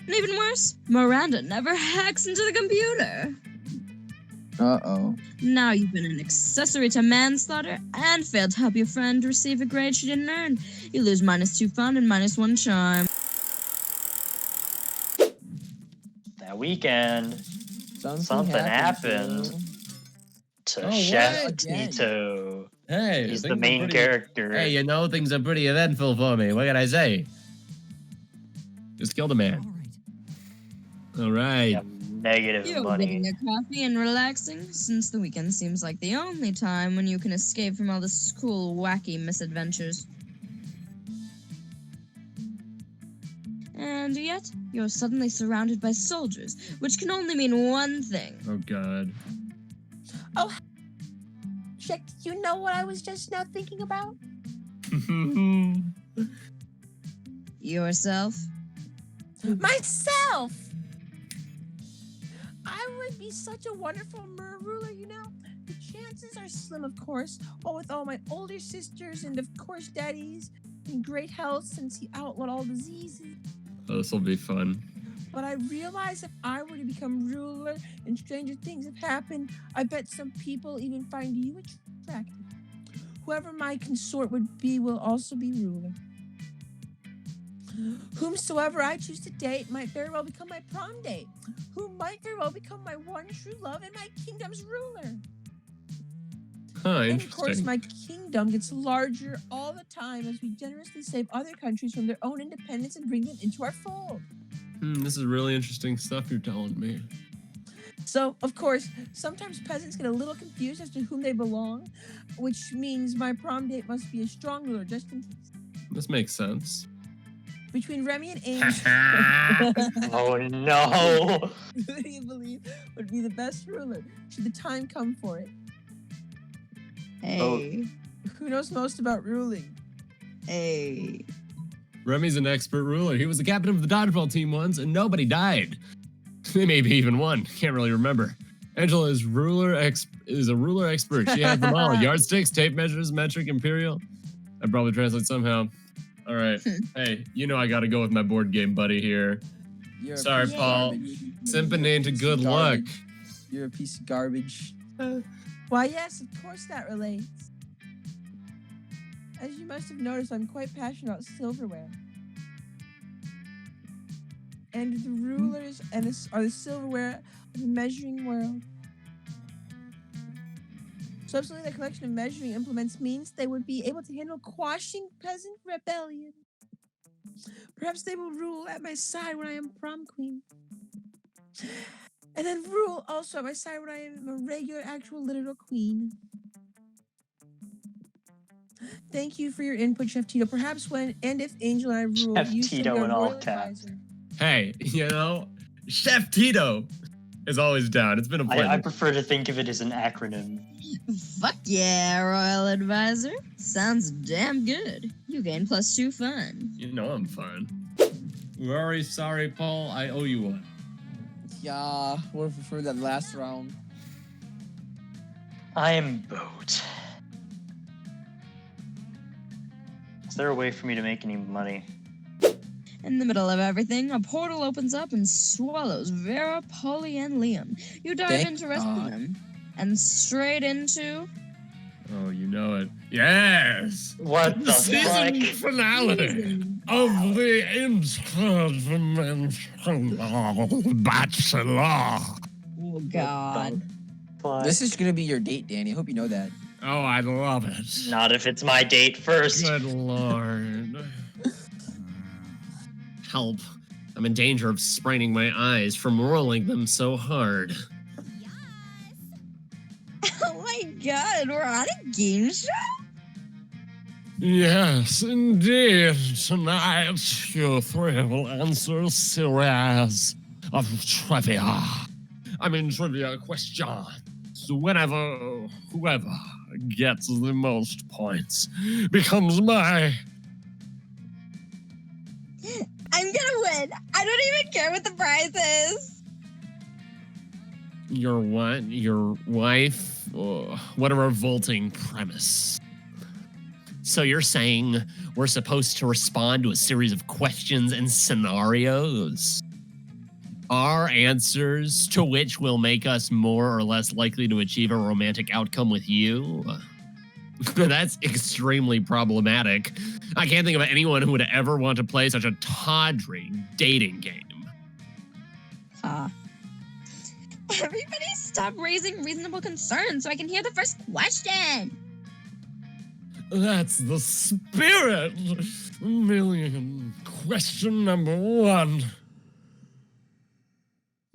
And even worse, Miranda never hacks into the computer. Uh-oh. Now you've been an accessory to manslaughter and failed to help your friend receive a grade she didn't earn. You lose -2 fun and -1 charm. That weekend, something happened to Chef what? Tito. Hey, He's the things are main pretty- character. Hey, you know, things are pretty eventful for me. What can I say? Just killed a man. All right. You have negative You're money. getting a coffee and relaxing, since the weekend seems like the only time when you can escape from all the school wacky misadventures. And yet, you're suddenly surrounded by soldiers, which can only mean one thing. Oh, God. Check, you know what I was just now thinking about? Yourself? Myself! I would be such a wonderful ruler, you know? The chances are slim, of course. All with all my older sisters and, of course, daddies in great health since he outlawed all diseases. Oh, this will be fun. But I realize if I were to become ruler and stranger things have happened, I bet some people even find you attractive. Whoever my consort would be will also be ruler. Whomsoever I choose to date might very well become my prom date, who might very well become my one true love and my kingdom's ruler. Huh, And of course, interesting. my kingdom gets larger all the time as we generously save other countries from their own independence and bring them into our fold. This is really interesting stuff you're telling me. So, of course, sometimes peasants get a little confused as to whom they belong, which means my prom date must be a strong ruler, just in case. This makes sense. Between Remy and Angel, Oh no! who do you believe would be the best ruler should the time come for it? Hey. Who knows most about ruling? Hey. Remy's an expert ruler. He was the captain of the dodgeball team once, and nobody died. They maybe even won. Can't really remember. Angela is a ruler expert. She has them all: yardsticks, tape measures, metric, imperial. That probably translates somehow. All right. Hey, you know I got to go with my board game buddy here. You're a Sorry, piece of Paul. garbage. Simping into good luck. You're a piece of garbage. Why, yes, of course that relates. As you must have noticed, I'm quite passionate about silverware. And the rulers are the silverware of the measuring world. So absolutely the collection of measuring implements means they would be able to handle quashing peasant rebellion. Perhaps they will rule at my side when I am prom queen. And then rule also at my side when I am a regular, actual, literal queen. Thank you for your input, Chef Tito. Perhaps when and if Angel and I rule, Chef you Tito should be our in all royal caps. advisor. Hey, you know, Chef Tito is always down. It's been a pleasure. I prefer to think of it as an acronym. Fuck yeah, Royal Advisor. Sounds damn good. You gain +2 fun. You know I'm fine. Very sorry, Paul. I owe you one. Yeah, would have preferred that last round. I am boat. Is there a way for me to make any money? In the middle of everything, a portal opens up and swallows Vera, Polly, and Liam. You dive Thank in to rescue God. them. And straight into... Oh, you know it. Yes! What the Season fuck? finale of the Interdimensional Bachelor. Oh, God. Fuck. This is gonna be your date, Danny. I hope you know that. Oh, I love it. Not if it's my date first. Good Lord. Help. I'm in danger of spraining my eyes from rolling them so hard. Oh my God, we're on a game show? Yes, indeed. Tonight, you three will answer a series of trivia. I mean, trivia questions. Whoever gets the most points becomes my... I'm gonna win. I don't even care what the prize is. Your what? Your wife? What a revolting premise. So you're saying we're supposed to respond to a series of questions and scenarios? Our answers to which will make us more or less likely to achieve a romantic outcome with you? That's extremely problematic. I can't think of anyone who would ever want to play such a tawdry dating game. Everybody stop raising reasonable concerns so I can hear the first question. That's the spirit. Million. Question number 1.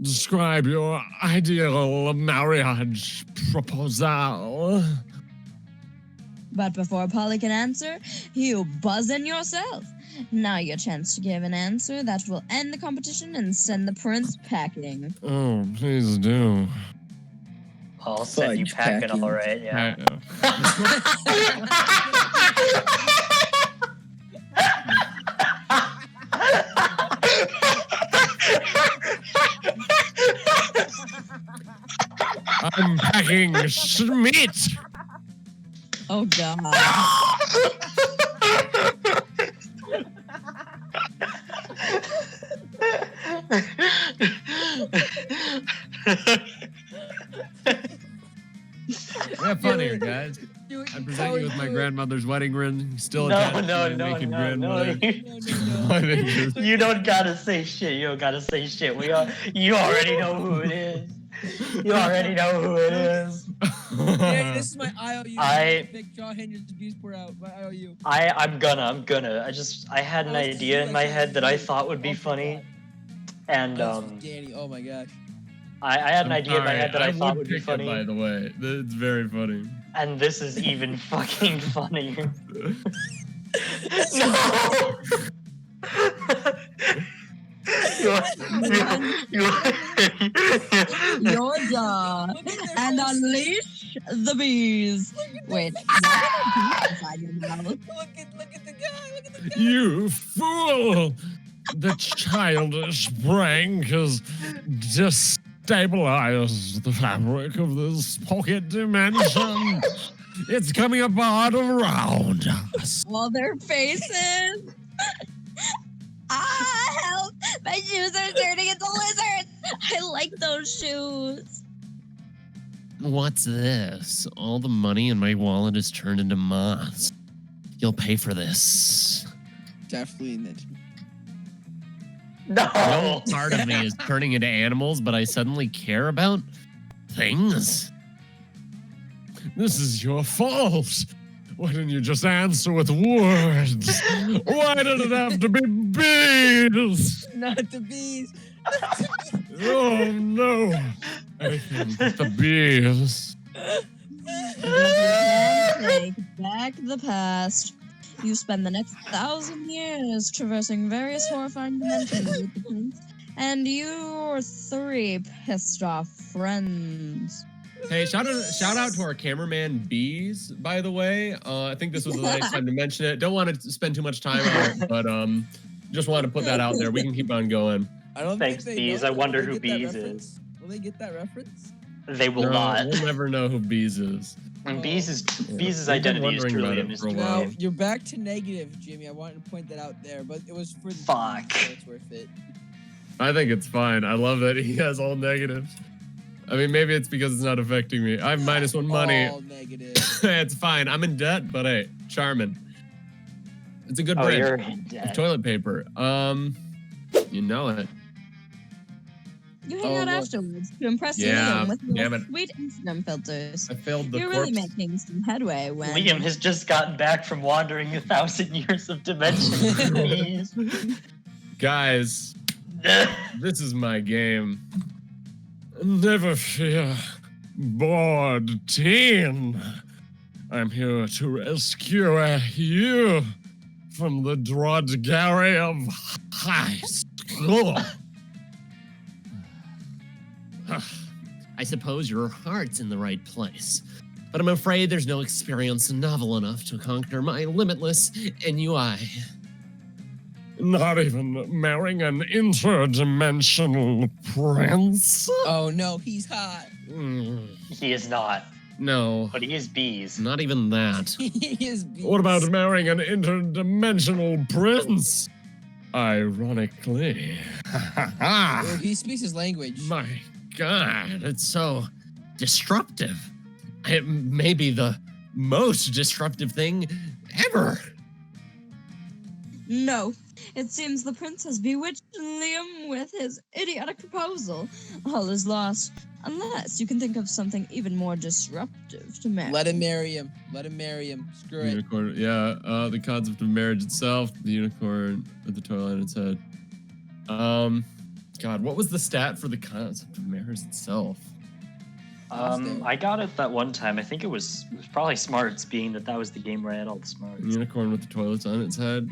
Describe your ideal marriage proposal. But before Polly can answer, you buzz in yourself. Now your chance to give an answer that will end the competition and send the prince packing. Oh, please do. I'll send you Fudge packing, packing. all right, yeah. I'm packing meat. Oh God. Have fun here, guys. Do it, I you present you with my coward, do it. grandmother's wedding ring. Still No, attached no, to my no, naked no, grandmother. no. I think this- You don't gotta say shit. You don't gotta say shit. You already know who it is. You already know who it is. Yeah, this is my IOU. I- Big Jaw Hinges abuse pour out. My IOU. I'm gonna. I had an Oh, it's idea you, in my I head that I see. thought would be Oh, funny, God. and Oh, this was Dani. Oh my gosh. I had an I'm idea in my sorry, head that I thought would be pick it, funny, by the way. It's very funny. and this is even fucking funnier. No! Your jaw Look at their and whole- unleash the bees. Wait, inside your mouth. Look at the guy. Look at the guy. You fool! The childish prank has destabilized the fabric of this pocket dimension. It's coming apart around us. All their faces. Help! My shoes are turning into lizards. I like those shoes. What's this? All the money in my wallet is turned into moths. You'll pay for this. Definitely Mitch. No! No part of me is turning into animals, but I suddenly care about things. This is your fault. Why didn't you just answer with words? Why did it have to be bees? Not the bees. Oh no! I can't get the bees. Take back the past. You spend the next 1,000 years traversing various horrifying dimensions with the prince and your 3 pissed off friends. Hey, shout out to our cameraman Bees, by the way. I think this was the nice time to mention it. Don't want to spend too much time on it, but just want to put that out there. We can keep on going. I don't Thanks, think they Bees. know I that. wonder Will they who get that Bees reference? is. Will they get that reference? They will No, not. we'll never know who Bees is. And Oh. Bees' We've been identity is wondering truly about a it for a mystery. while. Now, you're back to negative, Jimmy. I wanted to point that out there, but it was for the Fuck. Bees, so it's worth it. I think it's fine. I love that he has all negatives. I mean, maybe it's because it's not affecting me. I have -1 money. All negative. It's fine. I'm in debt, but hey, charming. It's a good Oh, brand you're of dead. toilet paper. You know it. You hang out look. afterwards to impress Yeah, Liam with damn your it. sweet Instagram filters. I failed the You're corpse. really making some headway when Liam has just gotten back from wandering 1,000 years of dimensions. Guys, this is my game. Never fear, bored teen. I'm here to rescue you from the drudgery of high school. I suppose your heart's in the right place, but I'm afraid there's no experience novel enough to conquer my limitless NUI. Not even marrying an interdimensional prince? Oh no, he's hot. He is not, No, but he is Bees. not even that. He is Bees. What about marrying an interdimensional prince? Ironically. Oh, he speaks his language. My God, it's so disruptive. It may be the most disruptive thing ever. No, it seems the prince has bewitched Liam with his idiotic proposal. All is lost, unless you can think of something even more disruptive to marry. Let him marry him. Let him marry him. Screw it. Unicorn, yeah, the concept of marriage itself, the unicorn with the toilet on its head. God, what was the stat for the concept of marriage itself? I got it that one time. I think it was probably Smarts, being that was the game where I had all the Smarts. Unicorn with the toilets on its head.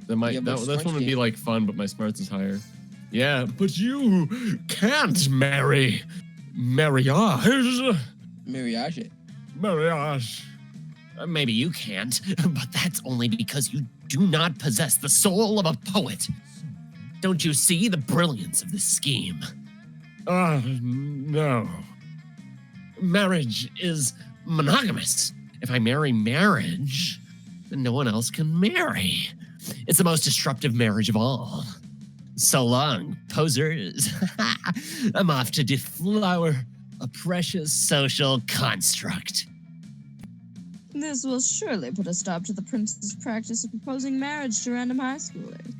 That might Yeah, but that one would be game. like fun, but my smarts is higher. Yeah, but you can't marry marriage. Marriage it. Marriage. Maybe you can't, but that's only because you do not possess the soul of a poet. Don't you see the brilliance of this scheme? No. marriage is monogamous. If I marry marriage, then no one else can marry. It's the most disruptive marriage of all. So long, posers. I'm off to deflower a precious social construct. This will surely put a stop to the prince's practice of proposing marriage to random high schoolers.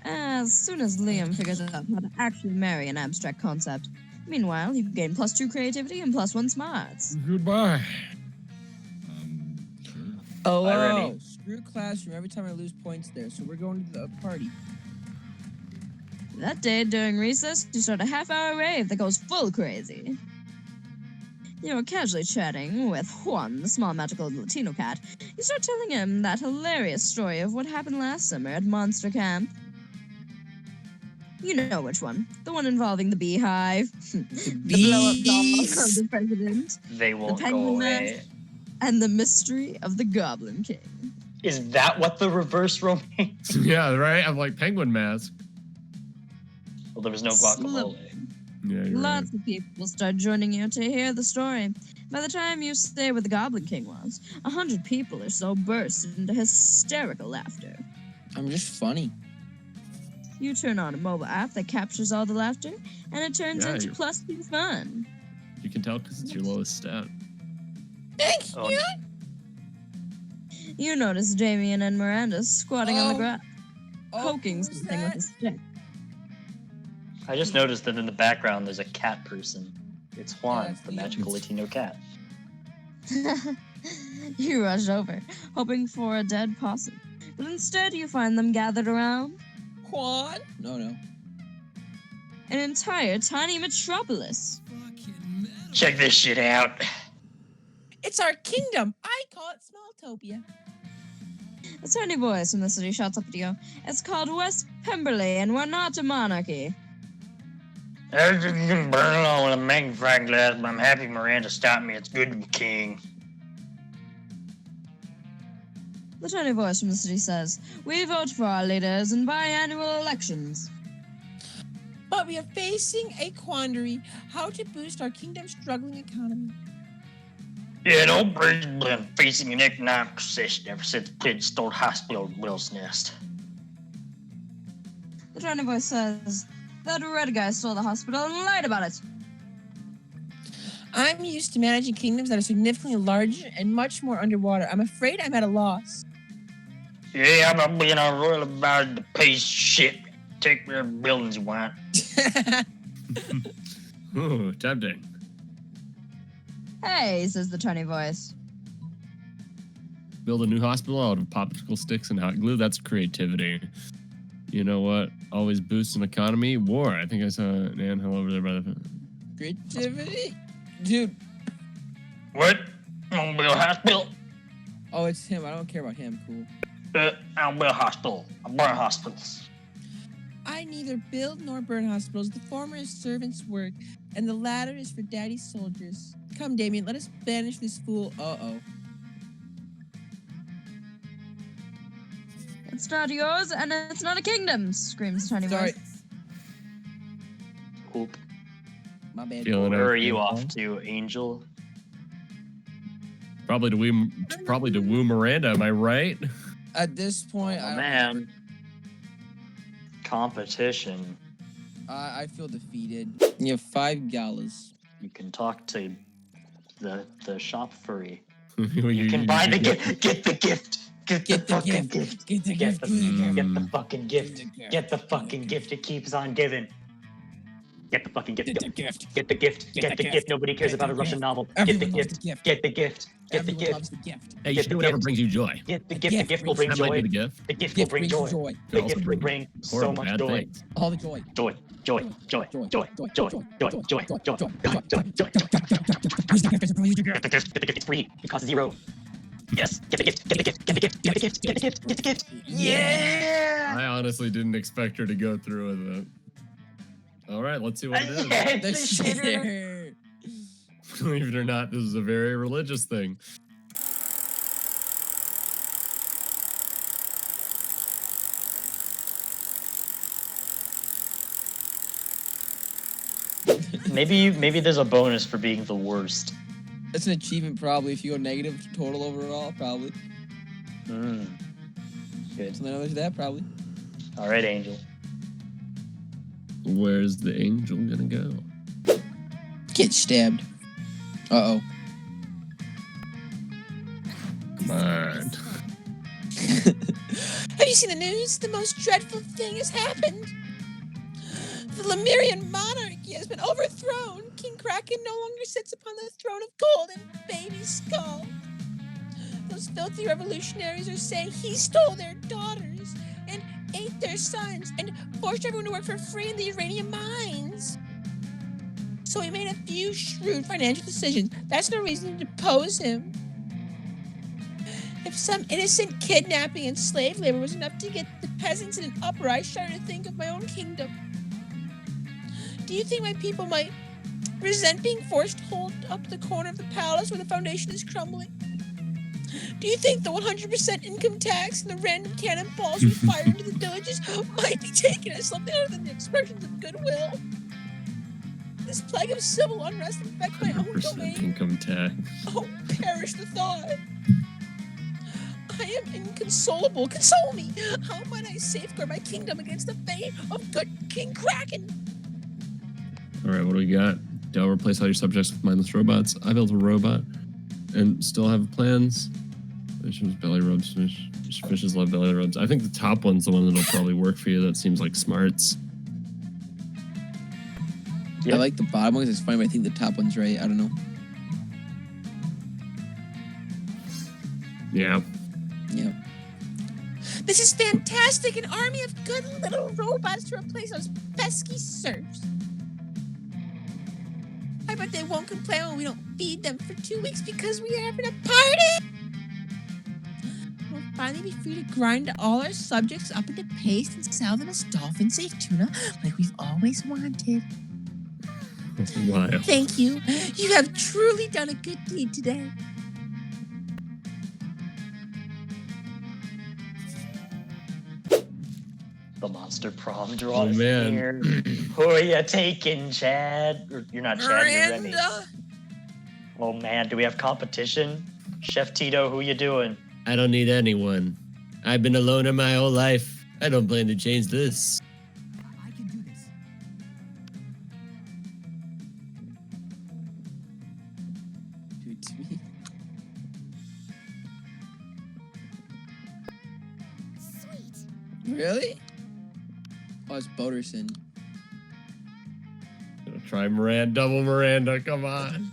As soon as Liam figures out how to actually marry an abstract concept. Meanwhile, you gain +2 creativity and +1 smarts. Goodbye. Sure. Oh, Bye, Remy. screw classroom every time I lose points there, so we're going to the party. That day, during recess, you start a half-hour rave that goes full crazy. You're casually chatting with Juan, the small magical Latino cat. You start telling him that hilarious story of what happened last summer at Monster Camp. You know which one. The one involving the beehive, the blow-up doll of the president, They won't go penguin away. mask. And the mystery of the Goblin King. Is that what the reverse romance? Yeah, right? I'm like penguin mask. Well, there was no guacamole. Yeah, you're Lots of people start joining you to hear the story. By the time you say where the Goblin King was, 100 people or so burst into hysterical laughter. I'm just funny. You turn on a mobile app that captures all the laughter, and it turns Yeah, into you're- +2 fun. You can tell because it's your lowest stat. Thank Oh, you. You notice Damien and Miranda squatting on the Oh. ground, poking who's something with a that? stick. I just noticed that in the background there's a cat person. It's Juan, that's the Liam. magical Latino cat. You rush over, hoping for a dead possum. But instead, you find them gathered around Juan? No. an entire tiny metropolis. Check this shit out. It's our kingdom. I call it Smalltopia. A tiny voice from the city shouts up at you. It's called West Pemberley, and we're not a monarchy. I can burn along with a magnifying glass, but I'm happy Miranda stopped me. It's good to be king. The tiny voice from the city says, we vote for our leaders in biannual elections. But we are facing a quandary: how to boost our kingdom's struggling economy. Yeah, no bridge been facing an economic recession ever since kids stole hospital at Will's Nest. The tiny voice says, that red guy stole the hospital and lied about it. I'm used to managing kingdoms that are significantly larger and much more underwater. I'm afraid I'm at a loss. Yeah, I'm not being a royal about the piece of shit. Take whatever buildings you want. Ooh, tempting. Hey, says the tiny voice. Build a new hospital out of popsicle sticks and hot glue. That's creativity. You know what? Always boosts an economy. War. I think I saw an anthill over there by the. Creativity? Dude. What? I'm gonna build a hospital. Oh, it's him. I don't care about him. Cool. I'll build a hospital. I'll burn hospitals. I neither build nor burn hospitals. The former is servants' work, and the latter is for daddy's soldiers. Come, Damien, let us banish this fool. Uh-oh. It's not yours, and it's not a kingdom, screams the tiny Sorry. voice. Oop. My bad. Feeling Where are okay. you off to, Angel? Probably to woo Miranda. Am I right? At this point, Oh, I don't man. Competition. I feel defeated. You have 5 galas. You can talk to the shop furry. you You can buy the gift. Get the gift. Get the fucking gift. Get the Get gift. the fucking gift. Get the fucking gift. It keeps on giving. Get the fucking gift. Get the gift. Get the gift. Get the gift. Nobody cares about a Russian novel. Get the Everyone loves gift. the gift. Get the gift. Get the Everyone gift. loves the gift. Hey, you Get should the do whatever gift. brings you joy. Get the gift. The gift will bring That might be joy. the gift. The gift will Gift bring brings joy. joy. The Also gift will bring bring so horrible much bad joy. things. All the joy. Joy. Joy. Joy. Joy. Joy. Joy. Joy. Joy. Joy. Joy. Use the gift, Isabel, use the gift. Get the gift. Get the gift. It's free. It costs 0. Yes. Get the gift. Get the gift. Get the gift. Get the gift. Get the gift. Get the gift. Yeah. I honestly didn't expect her to go through with it. All right, let's see what it is. The It's the shitter. shitter. Believe it or not, this is a very religious thing. Maybe there's a bonus for being the worst. That's an achievement, probably. If you go negative total overall, probably. Good. Something other than that, probably. All right, Angel. Where's the angel gonna go? Get stabbed. Uh-oh. Come on. Have you seen the news? The most dreadful thing has happened. The Lemurian monarchy has been overthrown. King Kraken no longer sits upon the throne of gold and baby skull. Those filthy revolutionaries are saying he stole their daughters and ate their sons and forced everyone to work for free in the uranium mines. So he made a few shrewd financial decisions. That's no reason to depose him. If some innocent kidnapping and slave labor was enough to get the peasants in an uproar, I shudder to think of my own kingdom. Do you think my people might resent being forced to hold up the corner of the palace where the foundation is crumbling? Do you think the 100% income tax and the random cannonballs we fire into the villages might be taken as something other than the expressions of goodwill? This plague of civil unrest infect my own 100% domain. income tax. Oh, perish the thought. I am inconsolable. Console me. How might I safeguard my kingdom against the fate of good King Kraken? All right, what do we got? Don't replace all your subjects with mindless robots. I built a robot and still have plans. Fishes, belly rubs, fishes love belly rubs. I think the top one's the one that'll probably work for you. That seems like smarts. I like the bottom one because it's funny, but I think the top one's right. I don't know. Yeah. Yeah. This is fantastic! An army of good little robots to replace those pesky serfs. I bet they won't complain when we don't feed them for 2 weeks because we are having a party! We'll finally be free to grind all our subjects up into paste and sell them as dolphin-safe tuna like we've always wanted. Wow. Thank you. You have truly done a good deed today. The Monster Prom draw Oh, is man. here. Who are you taking, Chad? Or, you're not Chad, you're Remy. Miranda! Oh man, do we have competition? Chef Tito, who you doing? I don't need anyone. I've been alone in my whole life. I don't plan to change this. I can do this. Do it to me. Sweet. Really? Oh, it's Boderson. Gonna try Miranda, double Miranda. Come on.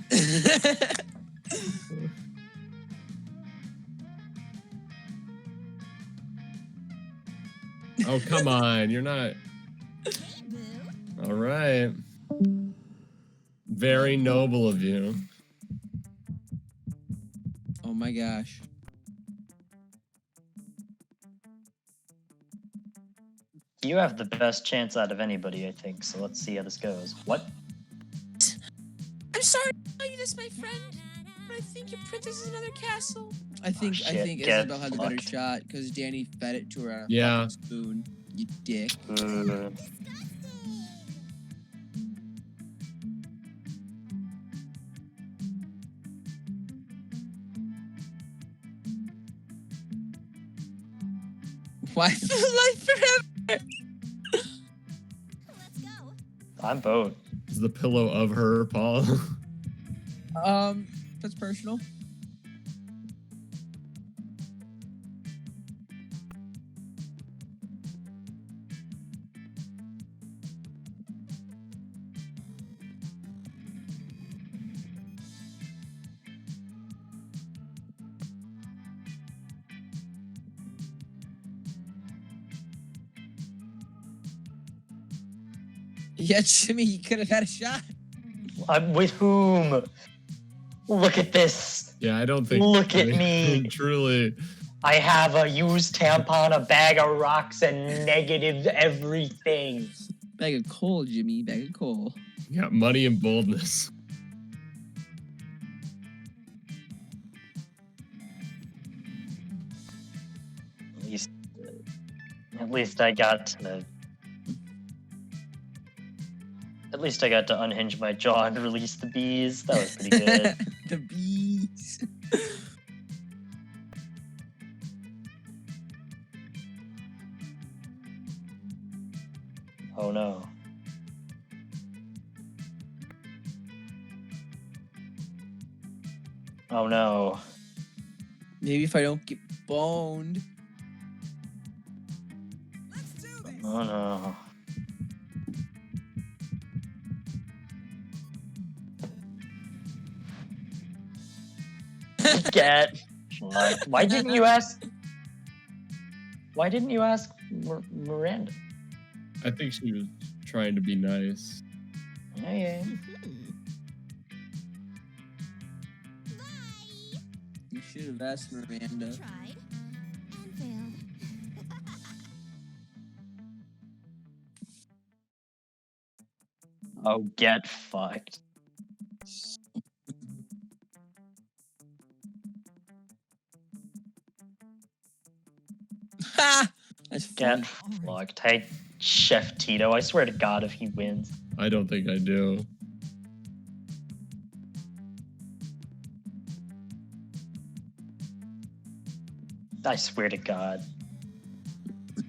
Oh, come on. You're not. Hey, boo. All right. Very noble of you. Oh my gosh. You have the best chance out of anybody, I think. So let's see how this goes. What? I'm sorry to tell you this, my friend, but I think your princess is another castle. I think shit, get Isabel had the better fucked. shot because Dani fed it to her on a Yeah. fucking spoon. You dick. Why life forever? Let's go. I'm both. Is the pillow of her, Paul? That's personal. Yeah, Jimmy, you could have had a shot. I'm with whom? Look at this. Yeah, I don't think. Look at me. Truly. I have a used tampon, a bag of rocks, and negative everything. Bag of coal, Jimmy. Bag of coal. You got money and boldness. At least I got to. At least I got to unhinge my jaw and release the bees. That was pretty good. The bees. Oh no. Oh no. Maybe if I don't get boned. Let's do this. Oh no. Get fucked. Why didn't you ask? Why didn't you ask Miranda? I think she was trying to be nice. Yeah. Bye. You should have asked Miranda. Tried and failed. Oh, get fucked. Ha! That's Get funny. fucked. Hey, Chef Tito, I swear to God if he wins. I don't think I do. I swear to God.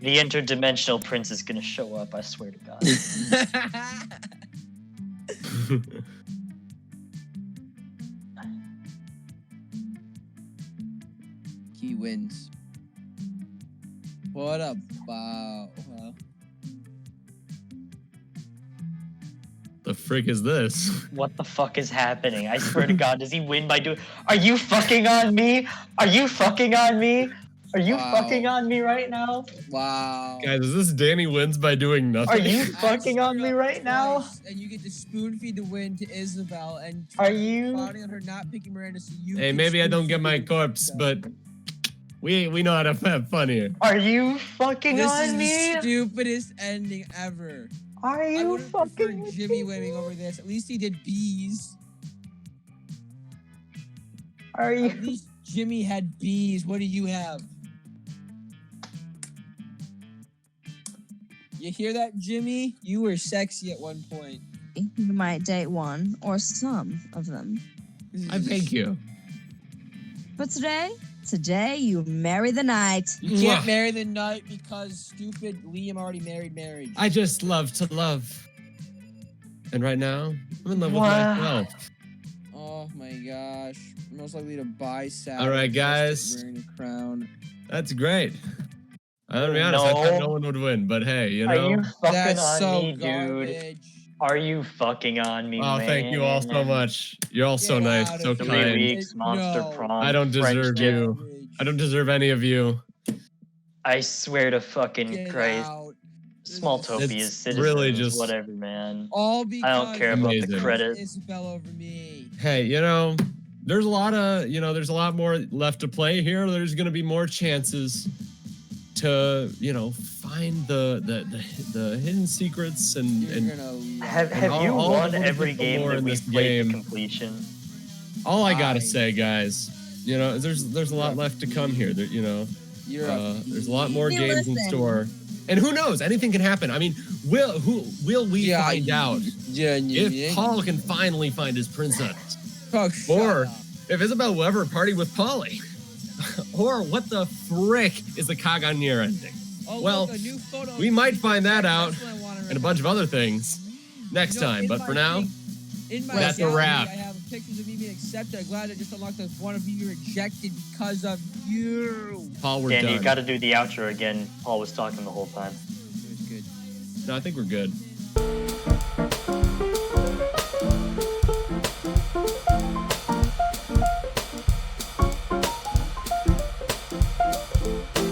The Interdimensional Prince is gonna show up, I swear to God. He wins. What a bow. The frick is this? What the fuck is happening? I swear to God, does he win by doing... Are you fucking on me? Are you fucking on me? Are you Wow. fucking on me right now? Wow. Guys, is this Dani wins by doing nothing? Are you I fucking on screwed me up right now? twice, And you get to spoon feed the win to Isabel and Are you- plotting on her not picking Miranda so you Hey, can maybe I spoon don't get feed my the corpse, win. but we know how to have fun here. Are you fucking This on is me? the stupidest ending ever. Are I you would have preferred fucking Jimmy winning over this. At least he did bees. Are At you... least Jimmy had bees. What do you have? You hear that, Jimmy? You were sexy at one point. You might date one or some of them. I thank you. But today you marry the night. You can't Mwah. marry the night because stupid Liam already married marriage. I just love to love. And right now, I'm in love with Wow. myself. Oh my gosh. Most likely to buy salad. All right, guys. Wearing a crown. That's great. I'm gonna be honest, I No. thought no one would win, but hey, you Are know. you fucking That's on so me, dude? garbage. Are you fucking on me, Oh, man? thank you all so much. You're all so Get nice, out so of 3 here. kind. weeks, Monster No. Prom. I don't deserve friendship. you. Garbage. I don't deserve any of you. I swear to fucking Get Christ. out. This Small is Topia's It's citizens, really just- whatever, man. all because I don't care about the Amazing. credit. Isabel over me. Hey, you know, there's a lot of, there's a lot more left to play here. There's gonna be more chances to, find the hidden secrets and You're gonna lose. Have And all- you all won the every people game more that in we this played to game. completion? all I gotta Fine. say, guys, there's a lot left to come here. You're There's a lot more Hey, games in listen. store, and who knows? Anything can happen. I mean, will we find out if Paul can finally find his princess, Oh, shut or up. if Isabel will ever party with Polly, or what the frick is the Kaganir ending? Oh, well, look, a new photo we of might Jimmy find that That's out, what I wanna and a bunch of other things next You know, time. in But my for now, thing- in my that's a gallery, wrap. I have pictures of me being accepted. I'm glad I just unlocked the one of you rejected because of you. Paul, we're Danny, you done. gotta do the outro again. Paul was talking the whole time. It was good. No, I think we're good.